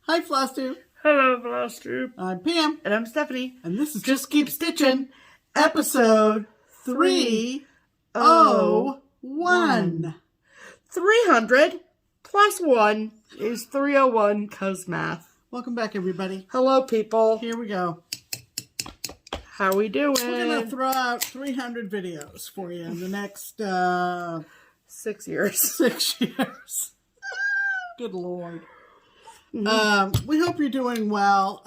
Hi, FlossTube. Hello, FlossTube. I'm Pam. And I'm Stephanie. And this is Just Keep Stitching, episode 301. 300 plus 1 is 301, cuz math. Welcome back, everybody. Hello, people. Here we go. How we doing? We're going to throw out 300 videos for you in the next 6 years. 6 years. Good Lord. We hope you're doing well.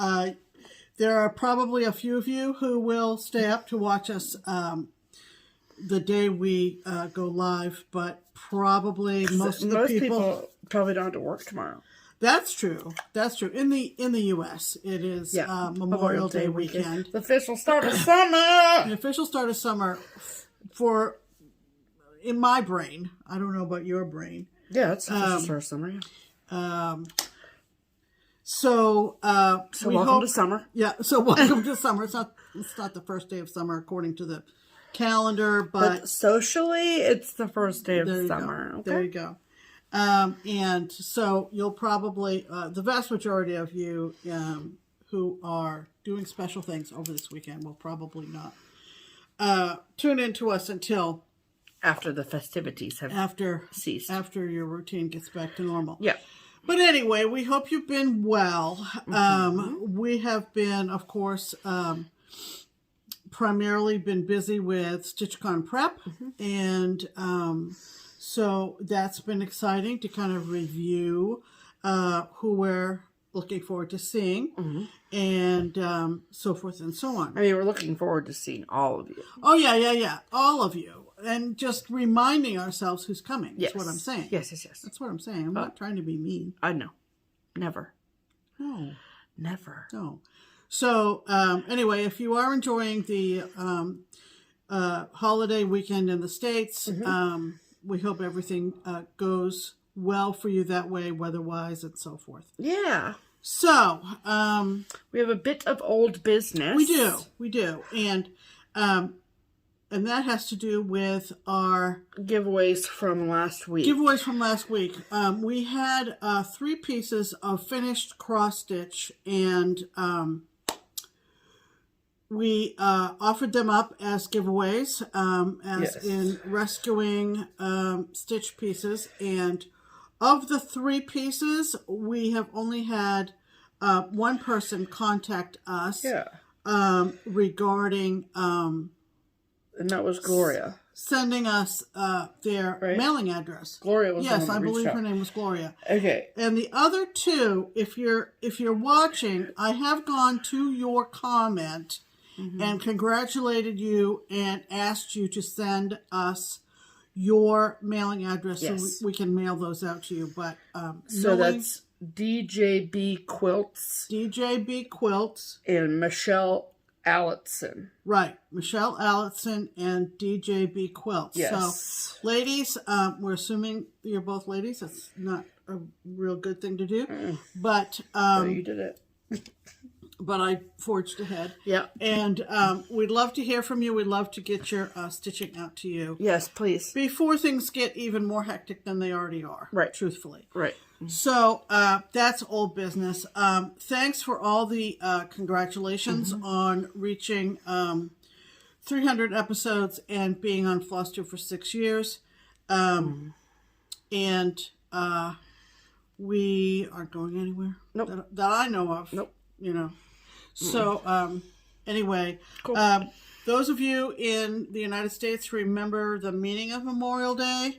There are probably a few of you who will stay up to watch us the day we go live, but probably most people probably don't have to work tomorrow. That's true. That's true. In the U.S., it is Memorial Day weekend. The official start of summer. The official start of summer in my brain. I don't know about your brain. Yeah, it's the official start of summer. Yeah. So welcome to summer. Yeah. So welcome to summer. It's not the first day of summer according to the calendar, but socially, it's the first day of summer. Okay. There you go. And so you'll probably, the vast majority of you who are doing special things over this weekend will probably not tune in to us until after the festivities have ceased. After your routine gets back to normal. Yeah. But anyway, we hope you've been well. We have been, of course, primarily been busy with StitchCon prep, and so that's been exciting to kind of review who we're looking forward to seeing, and so forth and so on. I mean, we're looking forward to seeing all of you. Oh, yeah. All of you. And just reminding ourselves who's coming. That's what I'm saying. Yes. That's what I'm saying. I'm not trying to be mean. I know. Never. No. Never. No. So, anyway, if you are enjoying the holiday weekend in the States, we hope everything goes well for you that way, weather-wise and so forth. Yeah. So, we have a bit of old business. We do. And that has to do with our giveaways from last week. We had 3 pieces of finished cross stitch, and we offered them up as giveaways, in rescuing stitch pieces. And of the 3 pieces, we have only had one person contact us regarding and that was Gloria. Sending us their mailing address. Gloria was yes, I believe her name was Gloria. Okay. And the other 2, if you're watching, I have gone to your comment and congratulated you and asked you to send us your mailing address so we can mail those out to you. But so that's DJB Quilts. DJB Quilts and Michelle Allison. Right. Michelle Allison and DJB Quilts. Yes. So, ladies, we're assuming you're both ladies. That's not a real good thing to do. But you did it. But I forged ahead. Yeah. And we'd love to hear from you. We'd love to get your stitching out to you. Yes, please. Before things get even more hectic than they already are. Right. Truthfully. Right. So that's old business. Thanks for all the congratulations on reaching 300 episodes and being on FlossTube for 6 years. And we aren't going anywhere. Nope. That I know of. Nope. You know. So anyway, cool. Those of you in the United States remember the meaning of Memorial Day.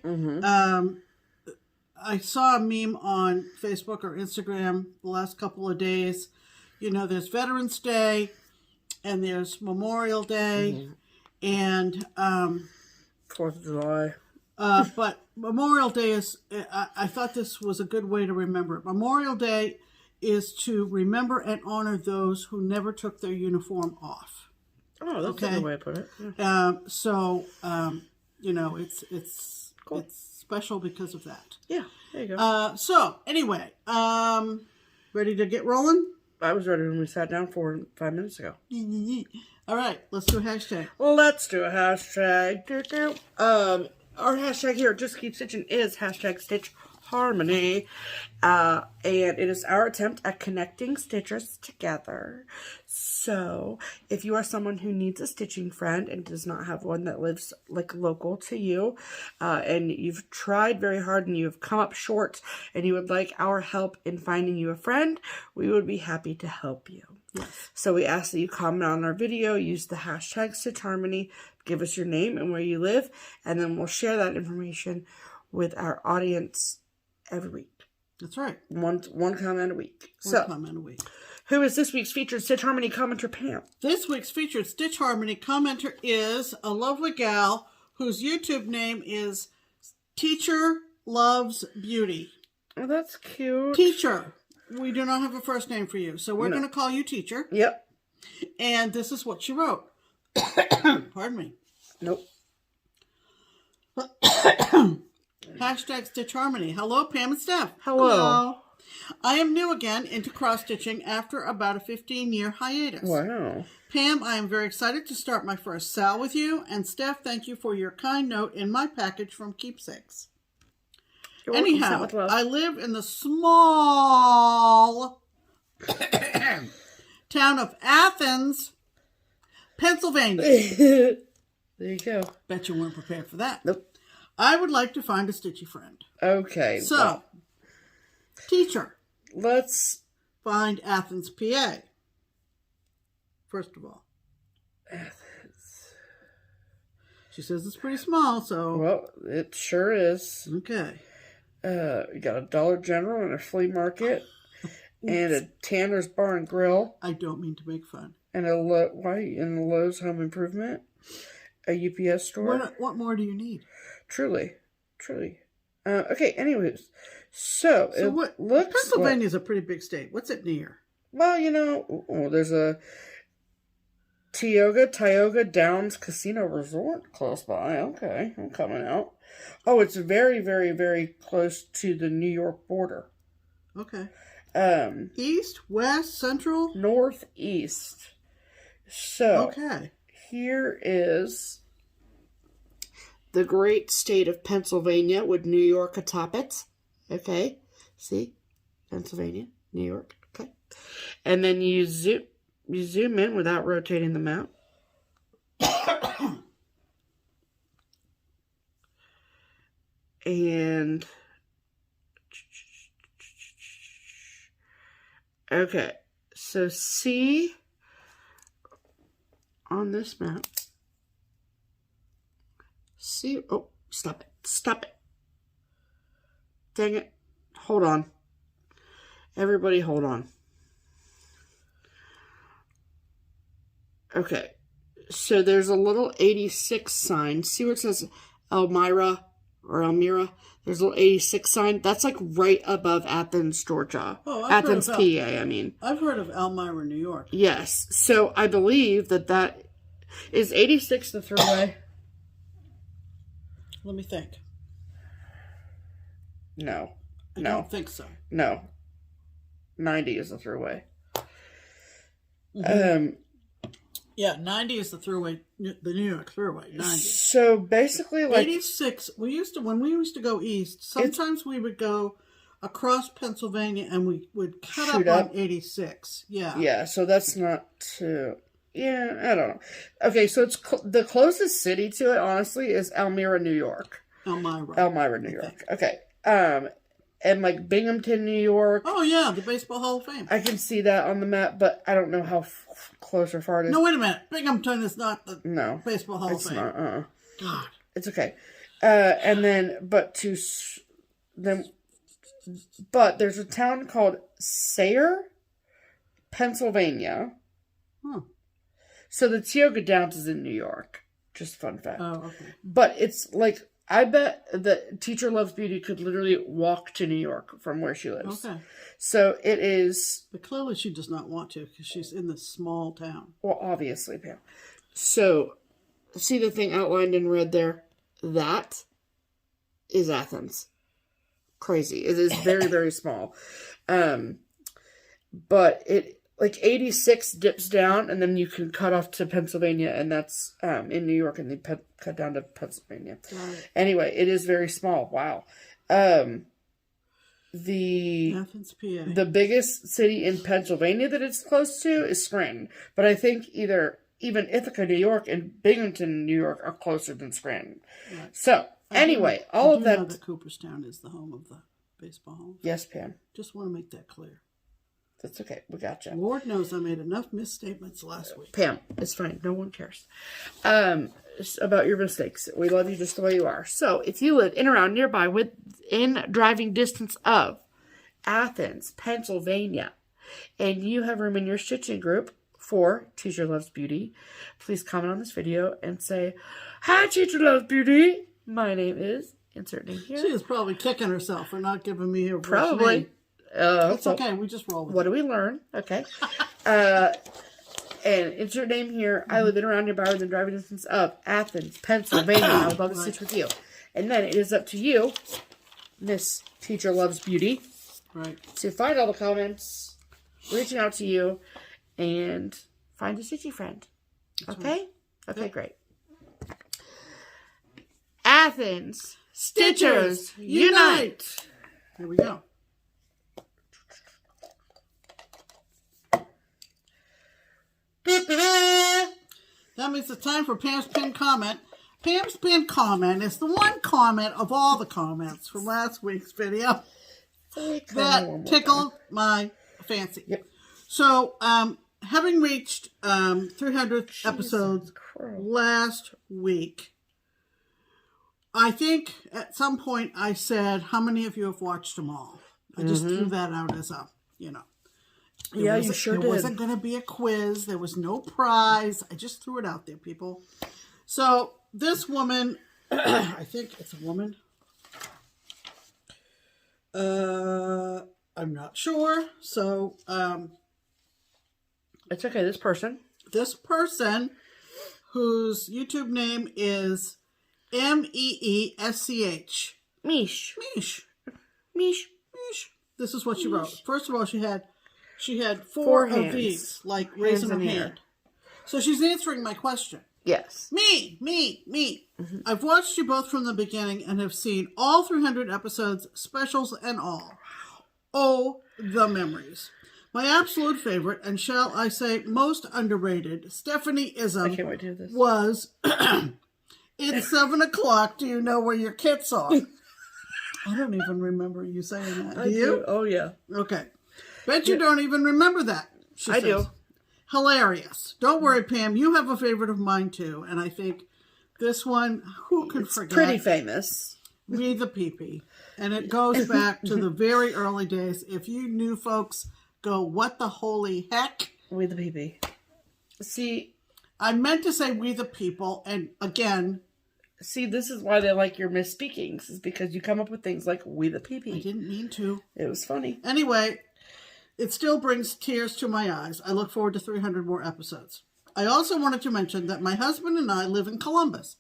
I saw a meme on Facebook or Instagram the last couple of days. You know, there's Veterans Day and there's Memorial Day and 4th of July. But Memorial Day is, I thought this was a good way to remember it. Memorial Day is to remember and honor those who never took their uniform off. Oh, that's a good way to put it. Yeah. You know, it's cool. It's special because of that. Yeah, there you go. So, anyway, ready to get rolling? I was ready when we sat down 5 minutes ago. All right, let's do a hashtag. Well, let's do a hashtag. Our hashtag here at Just Keep Stitching is hashtag Stitch harmony. And it is our attempt at connecting stitchers together. So if you are someone who needs a stitching friend and does not have one that lives like local to you, and you've tried very hard and you've come up short and you would like our help in finding you a friend, we would be happy to help you. Yes. So we ask that you comment on our video, use the hashtag StitchHarmony, give us your name and where you live, and then we'll share that information with our audience every week. That's right. One comment a week. One comment a week. Who is this week's featured Stitch Harmony commenter, Pam? This week's featured Stitch Harmony commenter is a lovely gal whose YouTube name is Teacher Loves Beauty. Oh, that's cute. Teacher. We do not have a first name for you, so we're going to call you Teacher. Yep. And this is what she wrote. Pardon me. Nope. Hashtag Stitch Harmony. Hello, Pam and Steph. Hello. I am new again into cross-stitching after about a 15-year hiatus. Wow. Pam, I am very excited to start my first SAL with you. And Steph, thank you for your kind note in my package from Keepsakes. Anyhow, I live in the small town of Athens, Pennsylvania. There you go. Bet you weren't prepared for that. Nope. I would like to find a stitchy friend. Okay. So, teacher. Let's find Athens, PA. First of all. Athens. She says it's pretty small, so. Well, it sure is. Okay. You got a Dollar General and a flea market and a Tanner's Bar and Grill. I don't mean to make fun. And a Lowe's Home Improvement. A UPS store. What more do you need? Truly. Okay, anyways. So what looks Pennsylvania's a pretty big state. What's it near? Well, there's a Tioga Downs Casino Resort close by. Okay, I'm coming out. Oh, it's very, very, very close to the New York border. Okay. East, west, central? Northeast. So, okay. Here is the great state of Pennsylvania with New York atop it. Okay. See? Pennsylvania, New York. Okay. And then you zoom in without rotating the map. And okay, so see on this map, see, oh, stop it. Dang it. Hold on. Everybody hold on. Okay, so there's a little 86 sign. See where it says Elmira? Or Elmira, there's a little 86 sign. That's like right above Athens, Georgia. Oh, Athens, PA, I mean. I've heard of Elmira, New York. Yes. So I believe that is 86 the throughway. Let me think. No. I don't think so. No. 90 is the throughway. Mm-hmm. Yeah, 90 is the throughway, the New York throughway, 90. So basically, like 86, when we used to go east, sometimes we would go across Pennsylvania and we would cut up on 86. Yeah. Yeah, so that's not too, yeah, I don't know. Okay, so it's the closest city to it, honestly, is Elmira, New York. Elmira, New York. Okay. And like Binghamton, New York. Oh, yeah, the Baseball Hall of Fame. I can see that on the map, but I don't know how close or far it is. No, wait a minute. Binghamton is not the Baseball Hall of Fame. It's not. God. It's okay. And then, but there's a town called Sayre, Pennsylvania. Huh. So the Tioga Downs is in New York. Just fun fact. Oh, okay. But it's like, I bet that Teacher Loves Beauty could literally walk to New York from where she lives. Okay. So it is... But clearly she does not want to because she's in this small town. Well, obviously, Pam. So, see the thing outlined in red there? That is Athens. Crazy. It is very, very small. But it... Like 86 dips down, and then you can cut off to Pennsylvania, and that's in New York, and they cut down to Pennsylvania. Right. Anyway, it is very small. Wow. Athens, PA. The biggest city in Pennsylvania that it's close to is Scranton. But I think even Ithaca, New York, and Binghamton, New York are closer than Scranton. Right. So, anyway, all of that... know that Cooperstown is the home of the baseball home. Yes, Pam. Just want to make that clear. That's okay. We got you. Lord knows I made enough misstatements last week. Pam, it's fine. No one cares about your mistakes. We love you just the way you are. So, if you live in around nearby within driving distance of Athens, Pennsylvania, and you have room in your stitching group for Teacher Loves Beauty, please comment on this video and say, "Hi, Teacher Loves Beauty. My name is..." Insert name here. She is probably kicking herself for not giving me her Probably. name. It's okay. We just roll with it. What do we learn? Okay. And insert name here. I live in around nearby within driving distance of Athens, Pennsylvania. I would love to stitch with you. And then it is up to you, Miss Teacher Loves Beauty, right, to find all the comments, reaching out to you, and find a stitchy friend. Okay? Right. Okay, yep. Great. Athens, Stitchers, unite! Here we go. That means it's time for Pam's pinned comment. Pam's pinned comment is the one comment of all the comments from last week's video that tickled my fancy. Yep. So, having reached 300 episodes last week, I think at some point I said, how many of you have watched them all? I just threw that out as a, you sure did. There wasn't going to be a quiz. There was no prize. I just threw it out there, people. So this woman, I think it's a woman. I'm not sure. So it's okay. This person whose YouTube name is MEESCH. Mish. This is what she wrote. First of all, she had four of these, like raising her hand. So she's answering my question. Yes. Me. Mm-hmm. I've watched you both from the beginning and have seen all 300 episodes, specials and all. Oh, the memories. My absolute favorite, and shall I say most underrated, Stephanie-ism I can't wait to do this. Was, it's 7 o'clock, do you know where your kits are? I don't even remember you saying that. Do you? Oh, yeah. Okay. Bet you don't even remember that. I do. Hilarious. Don't worry, Pam. You have a favorite of mine, too. And I think this one, who could forget? Pretty famous. We the Pee-Pee. And it goes back to the very early days. If you new folks go, what the holy heck? We the Pee-Pee. See, I meant to say we the people. And again... See, this is why they like your misspeakings. Is because you come up with things like we the Pee-Pee. I didn't mean to. It was funny. Anyway... It still brings tears to my eyes. I look forward to 300 more episodes. I also wanted to mention that my husband and I live in Columbus,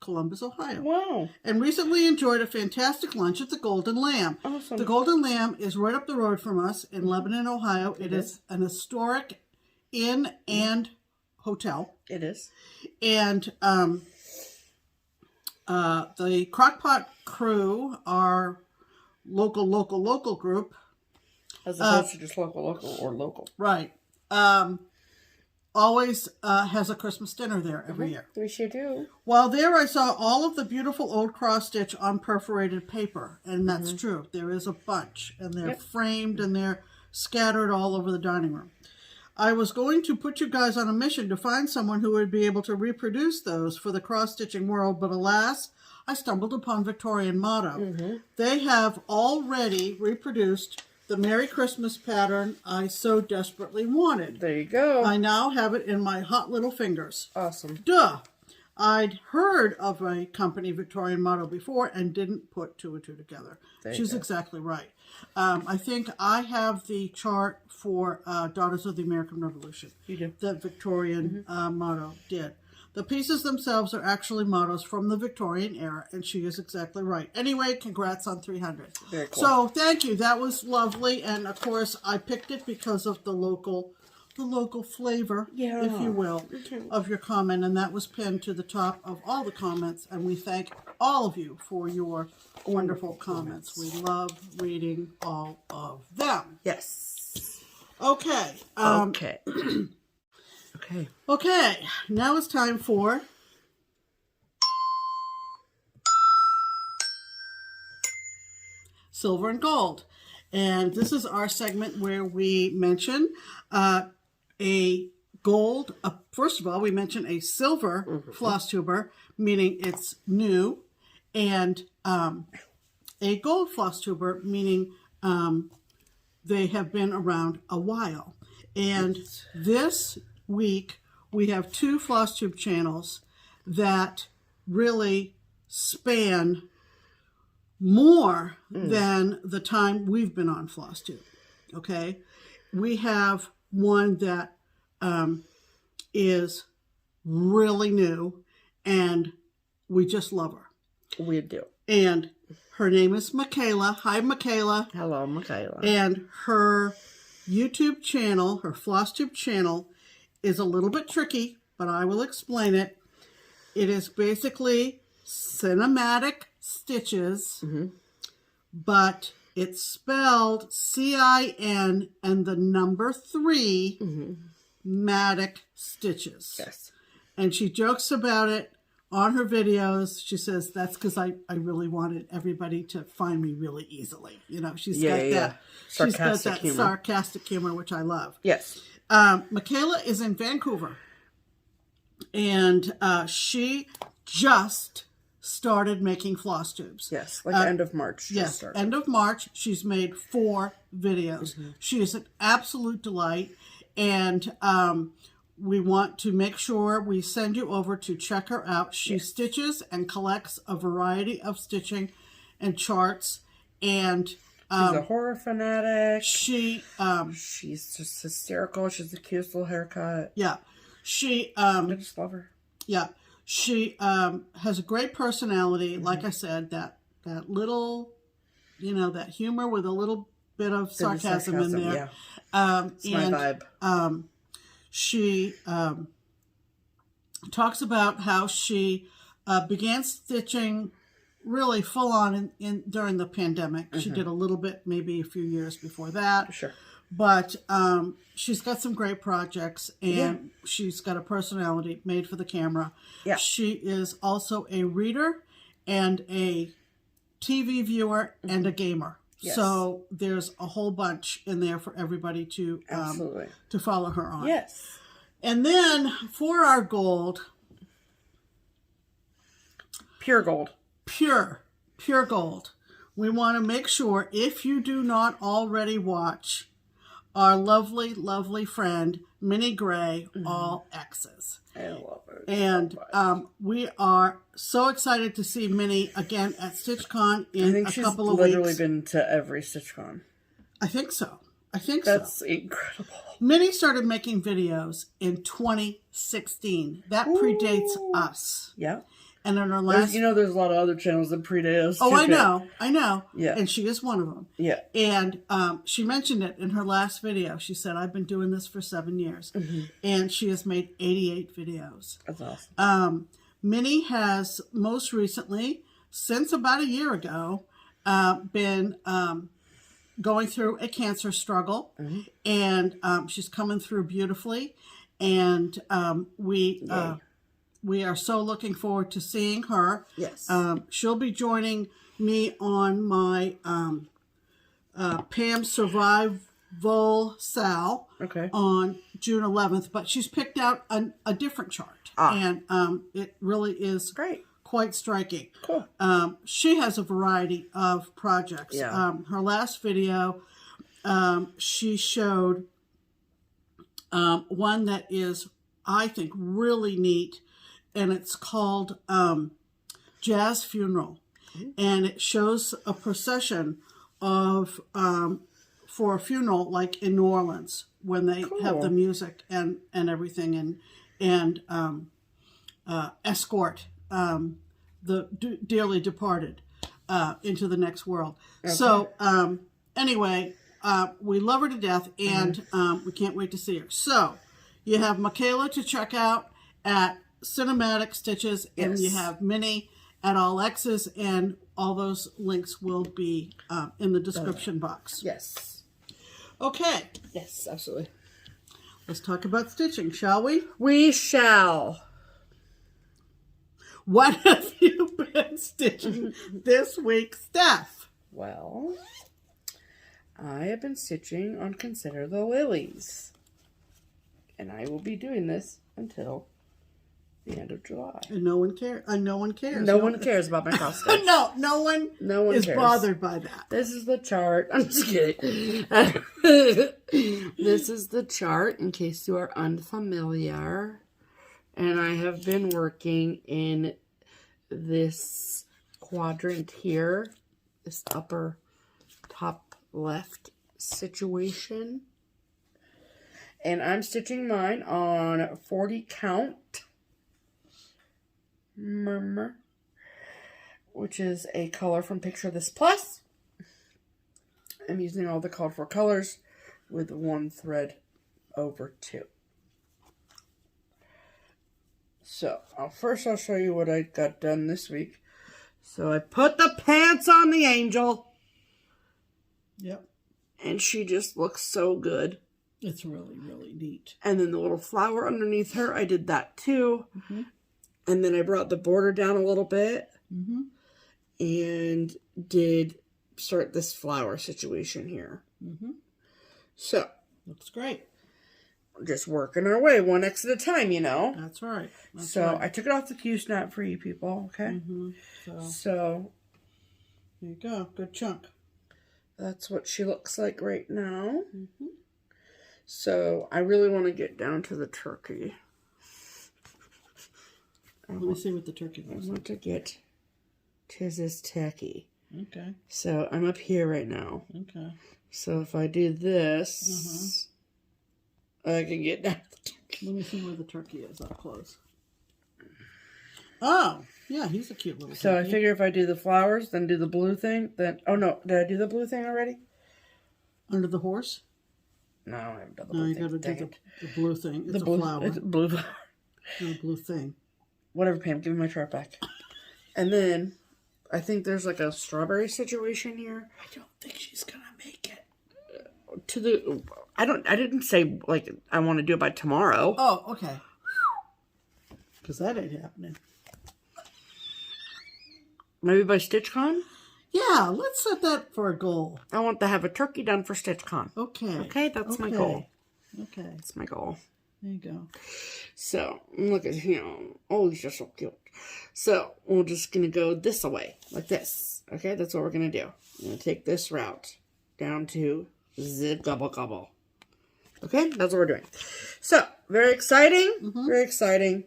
Ohio. Wow. And recently enjoyed a fantastic lunch at the Golden Lamb. Awesome. The Golden Lamb is right up the road from us in Lebanon, Ohio. It is an historic inn and hotel. It is. And the Crockpot crew, our local group, as opposed to just local. Right. Always has a Christmas dinner there every year. We sure do. While there, I saw all of the beautiful old cross stitch on perforated paper. And that's true. There is a bunch. And they're framed and they're scattered all over the dining room. I was going to put you guys on a mission to find someone who would be able to reproduce those for the cross-stitching world. But alas, I stumbled upon Victorian Motto. They have already reproduced the Merry Christmas pattern I so desperately wanted. There you go. I now have it in my hot little fingers. Awesome. Duh. I'd heard of a company, Victorian Motto, before and didn't put two and two together. She's exactly right. I think I have the chart for Daughters of the American Revolution. You do. That Victorian Motto did. The pieces themselves are actually mottos from the Victorian era, and she is exactly right. Anyway, congrats on 300. Very cool. So, thank you. That was lovely, and of course, I picked it because of the local the local flavor, Yeah. if you will, of your comment. And that was pinned to the top of all the comments. And we thank all of you for your wonderful comments. We love reading all of them. Yes. Okay. Okay. Okay. Now it's time for Silver and Gold. And this is our segment where we mention a gold. First of all, we mention a silver FlossTuber, meaning it's new, and a gold FlossTuber, meaning they have been around a while. And this week, we have 2 FlossTube channels that really span more than the time we've been on FlossTube. Okay, we have one that is really new, and we just love her. We do. And her name is Michaela. Hi, Michaela. Hello, Michaela. And her YouTube channel, her FlossTube channel, is a little bit tricky, but I will explain it. It is basically cinematic stitches, but it's spelled CIN and the number 3 matic stitches. Yes. And she jokes about it on her videos. She says that's because I really wanted everybody to find me really easily. You know, she's got that sarcastic humor, which I love. Yes. Michaela is in Vancouver, and she just started making floss tubes. Yes, like end of March. Yes, end of March. She's made 4 videos. She is an absolute delight, and we want to make sure we send you over to check her out. She stitches and collects a variety of stitching and charts, and she's a horror fanatic. She's just hysterical. She's the cutest little haircut. Yeah. I just love her. Yeah. She has a great personality. Like I said, that little, that humor with a little bit of sarcasm in there. Yeah. It's my vibe. She talks about how she began stitching really full on during the pandemic. She did a little bit, maybe a few years before that. Sure. But she's got some great projects, and she's got a personality made for the camera. Yeah. She is also a reader and a TV viewer and a gamer. Yes. So there's a whole bunch in there for everybody to follow her on. Yes. And then for our gold, pure gold. Pure gold. We want to make sure, if you do not already watch our lovely, lovely friend, Minnie Gray, all X's. I love her. And we are so excited to see Minnie again at StitchCon in a couple of weeks. She's literally been to every StitchCon. I think so. That's incredible. Minnie started making videos in 2016. That predates us. Yeah. And in her last... there's a lot of other channels that predate us. Oh, I know. Yeah. And she is one of them. Yeah. And she mentioned it in her last video. She said, I've been doing this for 7 years. And she has made 88 videos. That's awesome. Minnie has most recently, since about a year ago, been going through a cancer struggle. And she's coming through beautifully. And we are so looking forward to seeing her. Yes. She'll be joining me on my Pam Survival SAL on June 11th, but she's picked out a different chart. And it really is quite striking. Cool. She has a variety of projects. Yeah. Her last video, she showed one that is, I think, really neat. And it's called Jazz Funeral. And it shows a procession of, for a funeral, like in New Orleans, when they have the music and everything, and escort the dearly departed into the next world. So anyway, we love her to death, and we can't wait to see her. So, you have Michaela to check out at Cinematic Stitches, and you have Minnie at All X's, and all those links will be in the description box. Yes. Okay. Yes, absolutely. Let's talk about stitching, shall we? We shall. What have you been stitching this week, Steph? Well, I have been stitching on Consider the Lilies. And I will be doing this until the end of July. And no one cares. No one cares. No one cares about my cross stitch. No one cares. bothered by that. This is the chart. I'm just kidding. This is the chart in case you are unfamiliar. And I have been working in this quadrant here, this upper top left situation. And I'm stitching mine on 40 count, which is a color from Picture This Plus. I'm using all the called for colors with one thread over 2. So, first I'll show you what I got done this week. So I put the pants on the angel. Yep. And she just looks so good. It's really, really neat. And then the little flower underneath her, I did that too. And then I brought the border down a little bit. And did start this flower situation here. So. Looks great. Just working our way, one X at a time, you know. That's right. I took it off the Q-snap for you people, okay? So, there you go. Good chunk. That's what she looks like right now. So, I really want to get down to the turkey. Let me see what the turkey looks like. I want to get to this turkey. Okay. So, I'm up here right now. Okay. So, if I do this, I can get down to the turkey. Let me see where the turkey is up close. Oh, yeah, he's a cute little turkey. So, I figure if I do the flowers, then do the blue thing, then... Oh, no. Did I do the blue thing already? Under the horse? No, I haven't done the blue thing. No, you got to do the blue thing. It's the blue, a flower. It's a blue flower. No, blue thing. Whatever, Pam. Give me my chart back. And then, I think there's like a strawberry situation here. I don't think she's going to make it. I didn't say, like, I want to do it by tomorrow. Oh, okay. Because that ain't happening. Maybe by StitchCon? Yeah, let's set that for a goal. I want to have a turkey done for StitchCon. Okay. Okay, that's my goal. Okay. That's my goal. There you go. So, look at him. Oh, he's just so cute. So, we're just going to go this way, like this. Okay, that's what we're going to do. I'm going to take this route down to the gobble gobble. Okay, that's what we're doing. So, very exciting. Very exciting.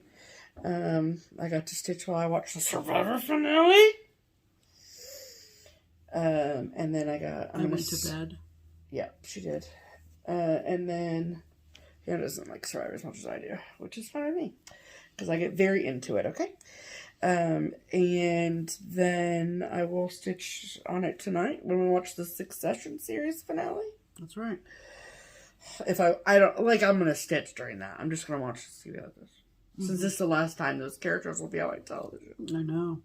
I got to stitch while I watched the Survivor finale. And then I went to bed. Yeah, she did. And then Hannah doesn't like Survivor as much as I do, which is fine with me because I get very into it. Okay. And then I will stitch on it tonight when we watch the Succession series finale. That's right. If I don't like, I'm gonna stitch during that. I'm just gonna watch to see how this. Since this is the last time those characters will be on like television. I know.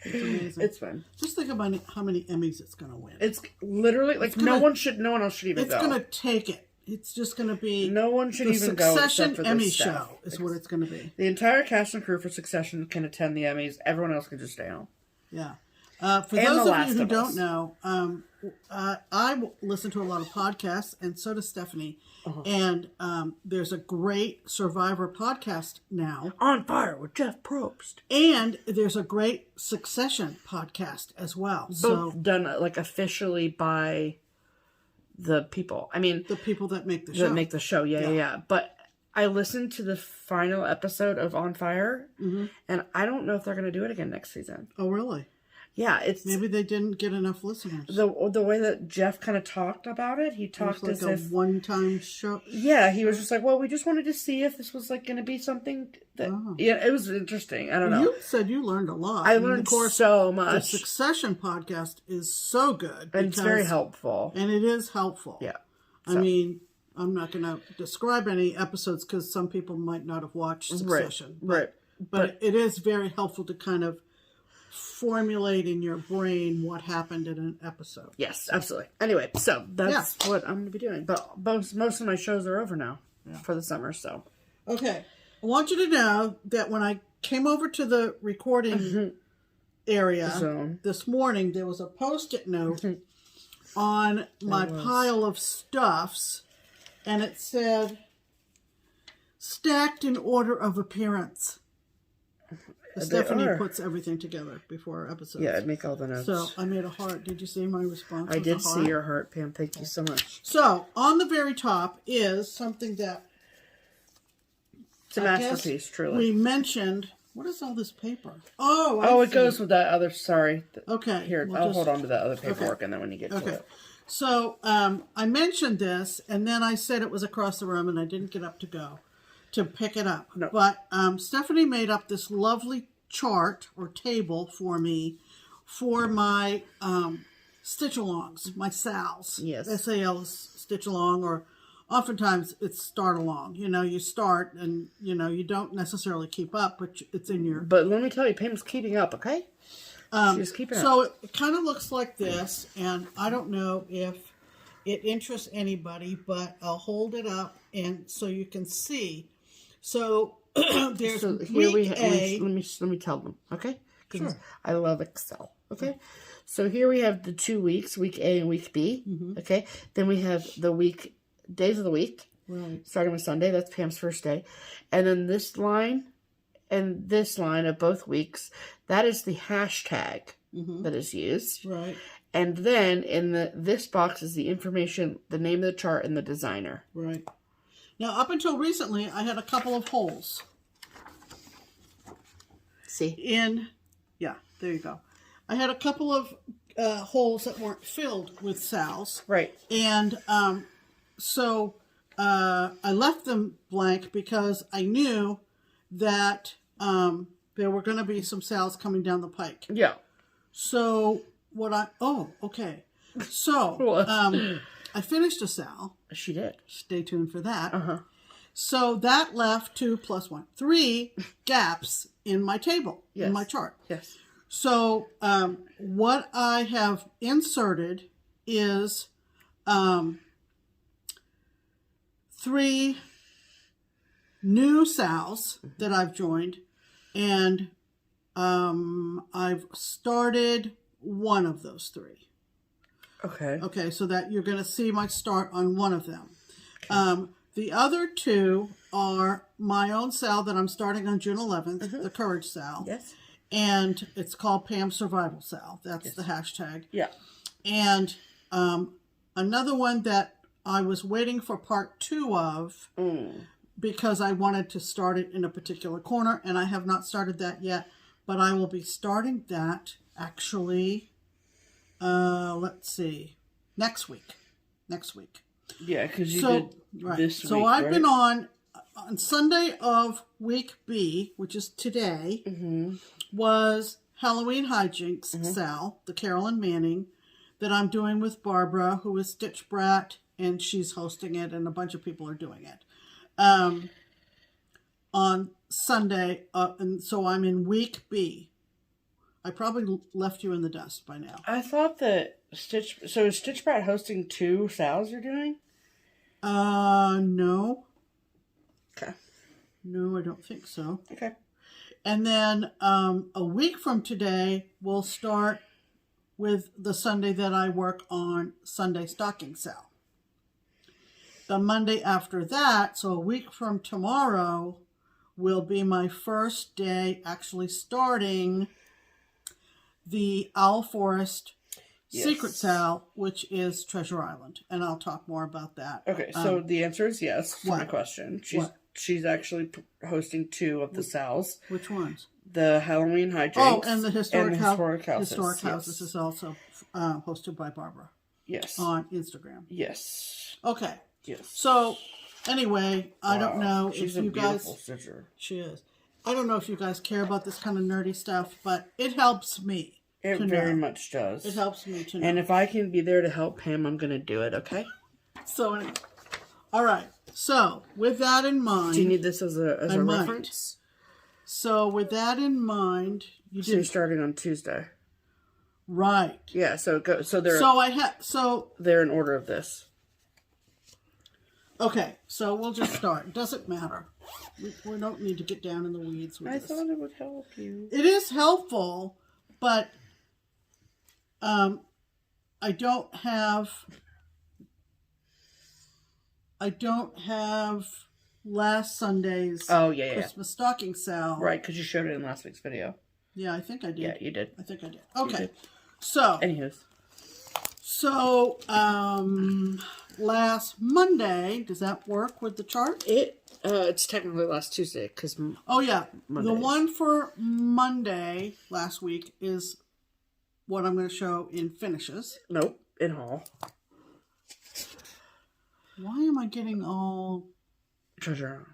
It's amazing. It's fun. Just think about how many Emmys it's going to win. It's literally like no one else should even go. It's going to take it. It's just going to be. No one should even go. The Succession Emmy show show is what it's going to be. The entire cast and crew for Succession can attend the Emmys. Everyone else can just stay home. Yeah. For those of you who don't know, I listen to a lot of podcasts, and so does Stephanie. And there's a great Survivor podcast now. On Fire with Jeff Probst. And there's a great Succession podcast as well. Both done like officially by the people. I mean, the people that make the show. Yeah. But I listened to the final episode of On Fire, and I don't know if they're going to do it again next season. Oh, really? Yeah, it's maybe they didn't get enough listeners. The way that Jeff kind of talked about it, he talked like as a if one-time show. Yeah, he was just like, well, we just wanted to see if this was like going to be something that. Yeah, it was interesting. I don't know. You said you learned a lot. I learned so much. The Succession podcast is so good, and it's very helpful, and it is helpful. Yeah, so. I mean, I'm not going to describe any episodes because some people might not have watched Succession, right? But it is very helpful to kind of formulate in your brain what happened in an episode. Yes, absolutely. Anyway, so that's what I'm going to be doing. But most of my shows are over now for the summer. So okay, I want you to know that when I came over to the recording area this morning, there was a Post-it note on my pile of stuffs, and it said, "Stacked in order of appearance." Stephanie puts everything together before our episodes. Yeah, I'd make all the notes. So I made a heart. Did you see my response? I did see your heart, Pam. Thank you so much. So on the very top is something that it's a masterpiece, truly. We mentioned. What is all this paper? Oh, it goes with that other. Sorry. Okay. Here, I'll hold on to that other paperwork, and then when you get to it. So I mentioned this, and then I said it was across the room, and I didn't get up to pick it up. No. But Stephanie made up this lovely chart or table for me for my stitch-alongs, my SALs. Yes. SAL is stitch-along, or oftentimes it's start-along. You know, you start and, you know, you don't necessarily keep up, but it's in your... But let me tell you, Pam's keeping up, okay? She's keeping up. So it kind of looks like this, and I don't know if it interests anybody, but I'll hold it up and so you can see. So there's week A. Let me tell them, okay? Because sure. I love Excel, okay? So here we have the 2 weeks, week A and week B, okay? Then we have the days of the week, starting with Sunday. That's Pam's first day. And then this line and this line of both weeks, that is the hashtag that is used. Right. And then in this box is the information, the name of the chart, and the designer. Right. Now, up until recently, I had a couple of holes. See? Yeah, there you go. I had a couple of holes that weren't filled with SALs. Right. And so I left them blank because I knew that there were going to be some SALs coming down the pike. Yeah. So okay. So I finished a SAL. She did. Stay tuned for that. So that left 2 + 1, 3 gaps in my table, in my chart. Yes. So what I have inserted is 3 new SALs that I've joined, and I've started one of those 3. Okay. Okay, so that you're going to see my start on one of them. Okay. The other 2 are my own SAL that I'm starting on June 11th, the Courage SAL. Yes. And it's called Pam Survival SAL. That's the hashtag. Yeah. And another one that I was waiting for part 2 of because I wanted to start it in a particular corner, and I have not started that yet, but I will be starting that actually, let's see, next week. Yeah, because you did this week, So I've been on Sunday of week B, which is today, was Halloween Hijinks SAL, the Carolyn Manning, that I'm doing with Barbara, who is Stitch Brat, and she's hosting it, and a bunch of people are doing it. On Sunday, and so I'm in week B. I probably left you in the dust by now. I thought that so is Stitch Brat hosting 2 SALs you're doing? No. Okay. No, I don't think so. Okay. And then a week from today, we'll start with the Sunday that I work on Sunday Stocking SAL. The Monday after that, so a week from tomorrow, will be my first day actually starting the Owl Forest Secret SAL, which is Treasure Island. And I'll talk more about that. Okay, so the answer is yes for my question. She's actually hosting 2 of the SALs. Which ones? the Halloween hijinks. Oh, and the Historic houses. Houses is also hosted by Barbara. Yes. On Instagram. Yes. Okay. Yes. So, anyway, I don't know if you guys... Stitcher. She is. I don't know if you guys care about this kind of nerdy stuff, but it helps me. It very much does. It helps me to know. And if I can be there to help Pam, I'm going to do it, okay? So, anyway. All right. So, with that in mind... Do you need this as a reference? So, with that in mind... you're starting on Tuesday. Right. Yeah, so they're... they're in order of this. Okay, so we'll just start. It doesn't matter. We don't need to get down in the weeds with this. I thought it would help you. It is helpful, but I don't have last Sunday's Christmas stocking sale. Right, because you showed it in last week's video. Yeah, I think I did. Yeah, you did. I think I did. Okay. So, anywho. So, last Monday, does that work with the chart? It's technically last Tuesday, because... Oh, yeah. Mondays. The one for Monday last week is what I'm going to show in finishes. Nope, in haul. Why am I getting all... Treasure hunt.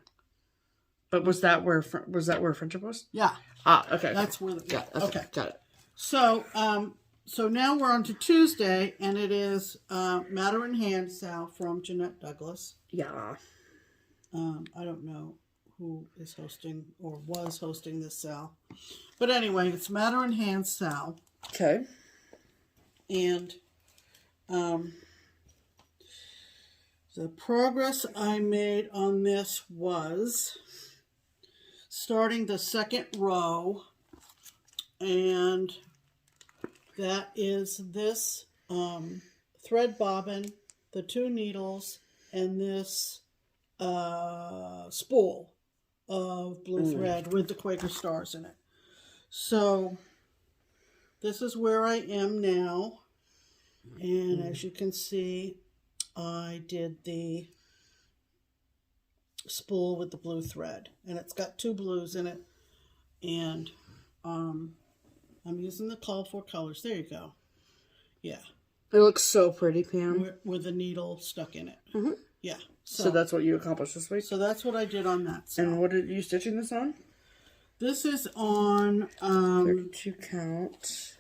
But was that where friendship was? Yeah. Ah, okay. That's where the... Yeah, okay. Got it. So, so now we're on to Tuesday, and it is Matter in Hand SAL from Jeanette Douglas. Yeah. I don't know who is hosting or was hosting this SAL. But anyway, it's Matter in Hand SAL. Okay. And the progress I made on this was starting the second row, and that is this thread bobbin, the 2 needles, and this spool of blue thread with the Quaker stars in it. So this is where I am now, and as you can see, I did the spool with the blue thread, and it's got 2 blues in it, and I'm using the colorful colors. There you go. Yeah. It looks so pretty, Pam. With a needle stuck in it. Mm-hmm. Yeah. So that's what you accomplished this week? So that's what I did on that side. And what are you stitching this on? This is on 32 count.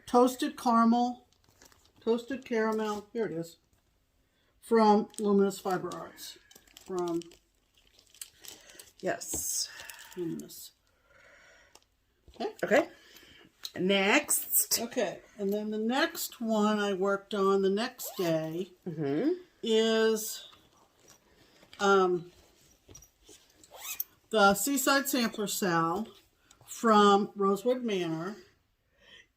toasted caramel. Here it is. From Luminous Fiber Arts. Yes. Luminous. Okay. Next. Okay. And then the next one I worked on the next day is the Seaside Sampler SAL from Rosewood Manor.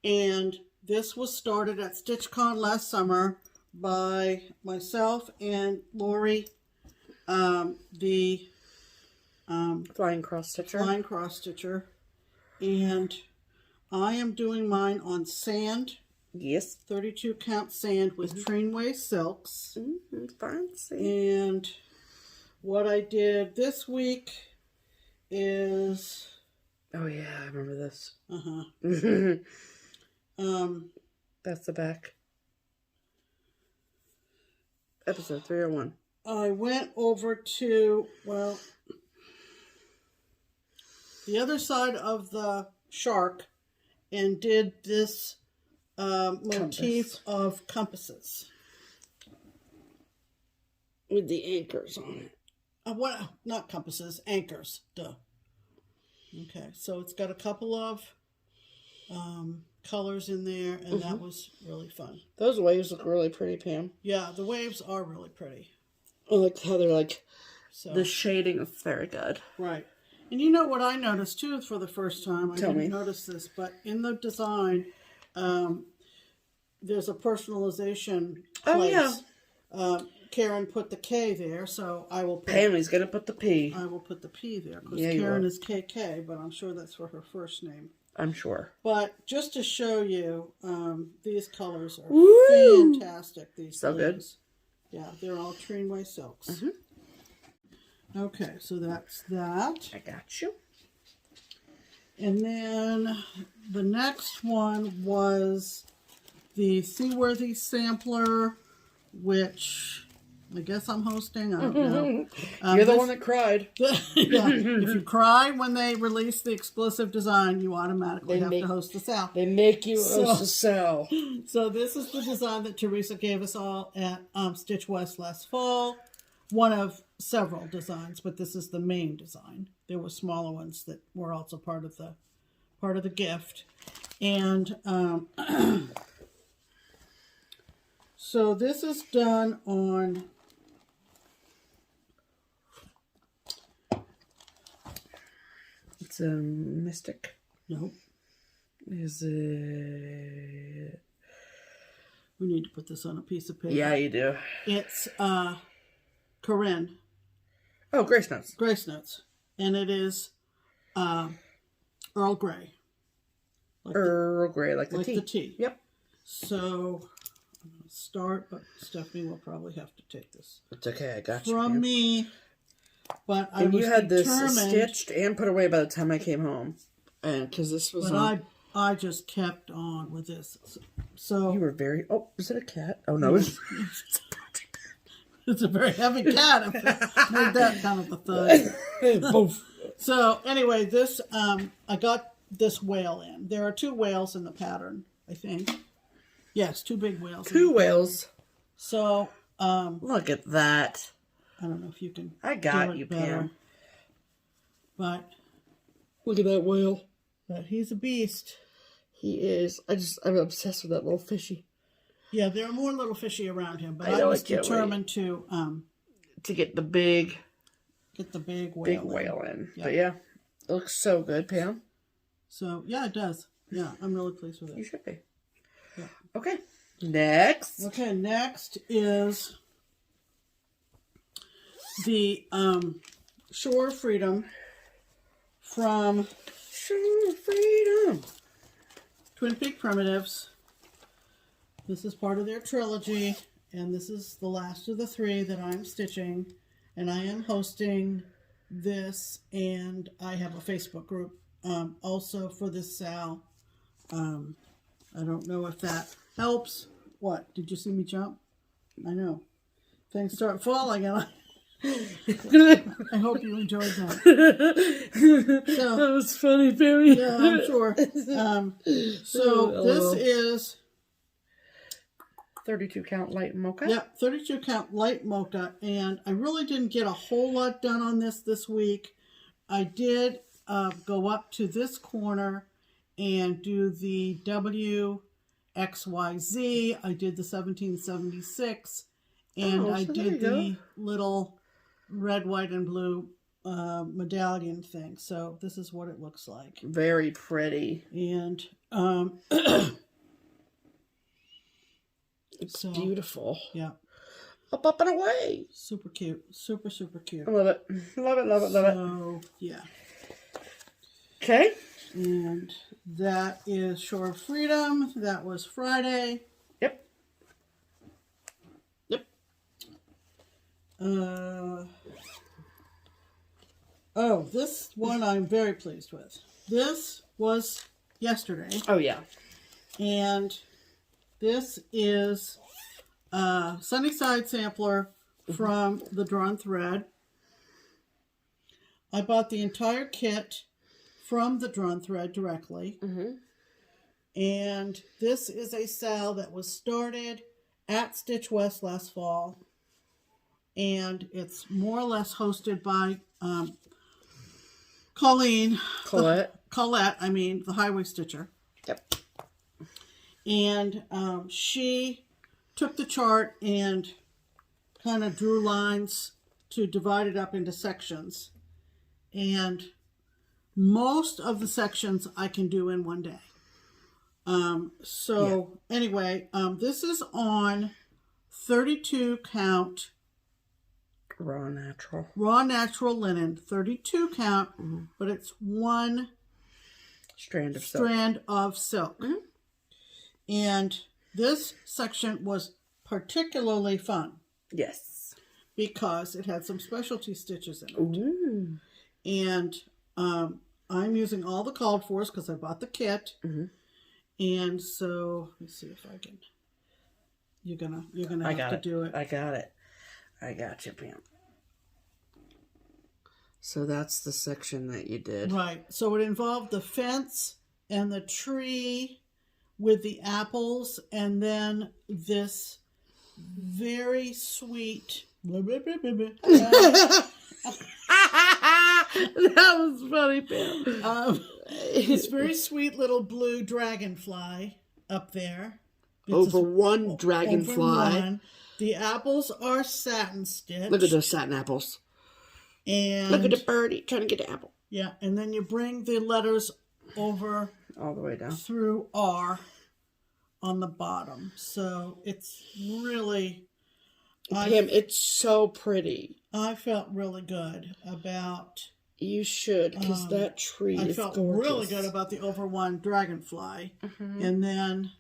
And this was started at StitchCon last summer by myself and Lori, the flying cross stitcher. And I am doing mine on sand. Yes. 32 count sand with Trainway silks. Fancy. And what I did this week is... Oh yeah, I remember this. That's the back. Episode 301. I went over to, well, the other side of the shark and did this motif of compasses. With the anchors on it. Not compasses, anchors. Duh. Okay, so it's got a couple of colors in there, and that was really fun. Those waves look really pretty, Pam. Yeah, the waves are really pretty. I like how they're like, the shading is very good. Right. And you know what I noticed too for the first time? I didn't notice this, but in the design, there's a personalization place. Oh, yeah. Karen put the K there, so I will put... Pam's going to put the P. I will put the P there, because Karen is KK, but I'm sure that's for her first name. I'm sure. But just to show you, these colors are fantastic. These so good. Yeah, they're all Trainway silks. Okay, so that's that. I got you. And then the next one was the Seaworthy Sampler, which I guess I'm hosting. I don't know. You're the one that cried. Yeah. If you cry when they release the exclusive design, you automatically have to host the SAL. They make you host the SAL. So this is the design that Teresa gave us all at Stitch West last fall. One of several designs, but this is the main design. There were smaller ones that were also part of the gift. And so this is done on it's a Mystic. Nope. Is it? We need to put this on a piece of paper. Yeah, you do. It's Corinne. Oh, Grace Notes. Grace Notes. And it is Earl Grey. Earl Grey, like the like tea. the tea. Yep. So I'm going to start, but Stephanie will probably have to take this It's okay, I got you. from me. But I And was you had this determined, stitched and put away by the time I came home. And because this was but I just kept on with this. So you were very... Oh, is it a cat? Oh, no. It's it's a very heavy cat. I made that kind of a thud. So anyway, this I got this whale in. There are 2 whales in the pattern, I think. Yes, 2 big whales. 2 whales. So Look at that. I don't know if you can. I got do it you, better, Pam. But Look at that whale. he's a beast. He is. I'm obsessed with that little fishy. Yeah, there are more little fishy around him, but I I know, was I can't determined to get the big get the big whale. big whale in. Yeah. But yeah, it looks so good, Pam. So yeah, it does. Yeah, I'm really pleased with You it. should be. Yeah. Okay. Next. Okay, next is the Shore of Freedom from Shore of Freedom. Twin Peak Primitives. This is part of their trilogy, and this is the last of the 3 that I'm stitching, and I am hosting this, and I have a Facebook group also for this SAL. I don't know if that helps. What? Did you see me jump? I know. Things start falling, and I hope you enjoyed that. So, That was funny, Perry. yeah, I'm sure. So this is 32 count light mocha. yeah, 32 count light mocha, and I really didn't get a whole lot done on this week. I did go up to this corner and do the WXYZ. I did the 1776, and I did the little red, white, and blue medallion thing. So this is what it looks like. Very pretty. And It's beautiful. Yeah. Up and away. Super cute. Super, super cute. I love it. Love it, love it, love it. So, yeah. Okay. And that is Shore of Freedom. That was Friday. Yep. Yep. Oh, this one I'm very pleased with. This was yesterday. Oh, yeah. And this is Sunnyside Sampler from the Drawn Thread. I bought the entire kit from the Drawn Thread directly. Mm-hmm. And this is a SAL that was started at Stitch West last fall. And it's more or less hosted by Colette, the Highway Stitcher. Yep. And she took the chart and kind of drew lines to divide it up into sections. And most of the sections I can do in one day. Anyway, this is on 32 count Raw natural linen, 32 count, but it's one strand of silk. Mm-hmm. And this section was particularly fun. Yes. Because it had some specialty stitches in it. Ooh. And I'm using all the called fors because I bought the kit. Mm-hmm. And so, let's see if I can. You're gonna have to do it. I got it. I got you, Pam. So that's the section that you did. Right. So it involved the fence and the tree with the apples, and then this very sweet. That was funny, Pam. This very sweet little blue dragonfly up there. Over one dragonfly. Over one. The apples are satin stitched. Look at those satin apples. And look at the birdie trying to get the apple. Yeah, and then you bring the letters over all the way down through R on the bottom. So it's really, Pam, it's so pretty. I felt really good about. You should, because that tree is gorgeous. I felt really good about the over one dragonfly, and then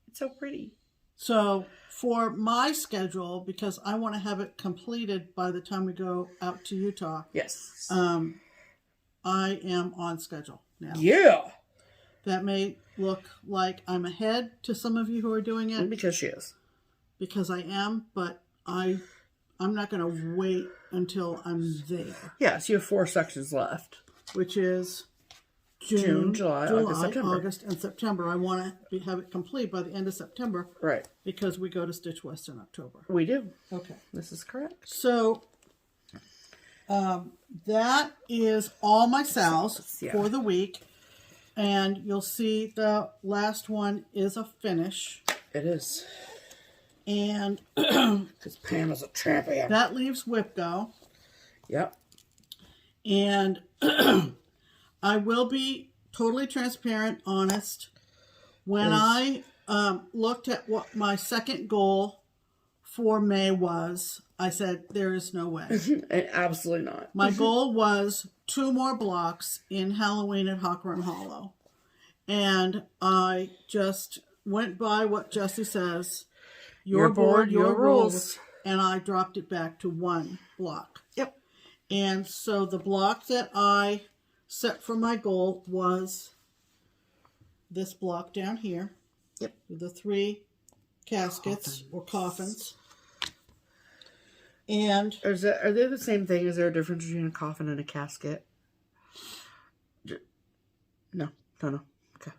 it's so pretty. So for my schedule, because I want to have it completed by the time we go out to Utah. Yes. I am on schedule now. Yeah. That may look like I'm ahead to some of you who are doing it. Because she is. Because I am, but I'm not going to wait until I'm there. Yeah, so you have 4 sections left. Which is June, July, August, and September. I want to have it complete by the end of September. Right. Because we go to Stitch West in October. We do. Okay. This is correct. So, that is all my SALs for the week. And you'll see the last one is a finish. It is. And because Pam is a champion. That leaves WhipGo. Yep. And I will be totally transparent, honest. When I looked at what my second goal for May was, I said, there is no way. Absolutely not. My goal was 2 more blocks in Halloween at Hawk Run Hollow. And I just went by what Jessie says. Your board, your rules. And I dropped it back to 1 block. Yep. And so the block that I set for my goal was this block down here. Yep. With the 3 caskets or coffins. And are they the same thing? Is there a difference between a coffin and a casket? No. Okay.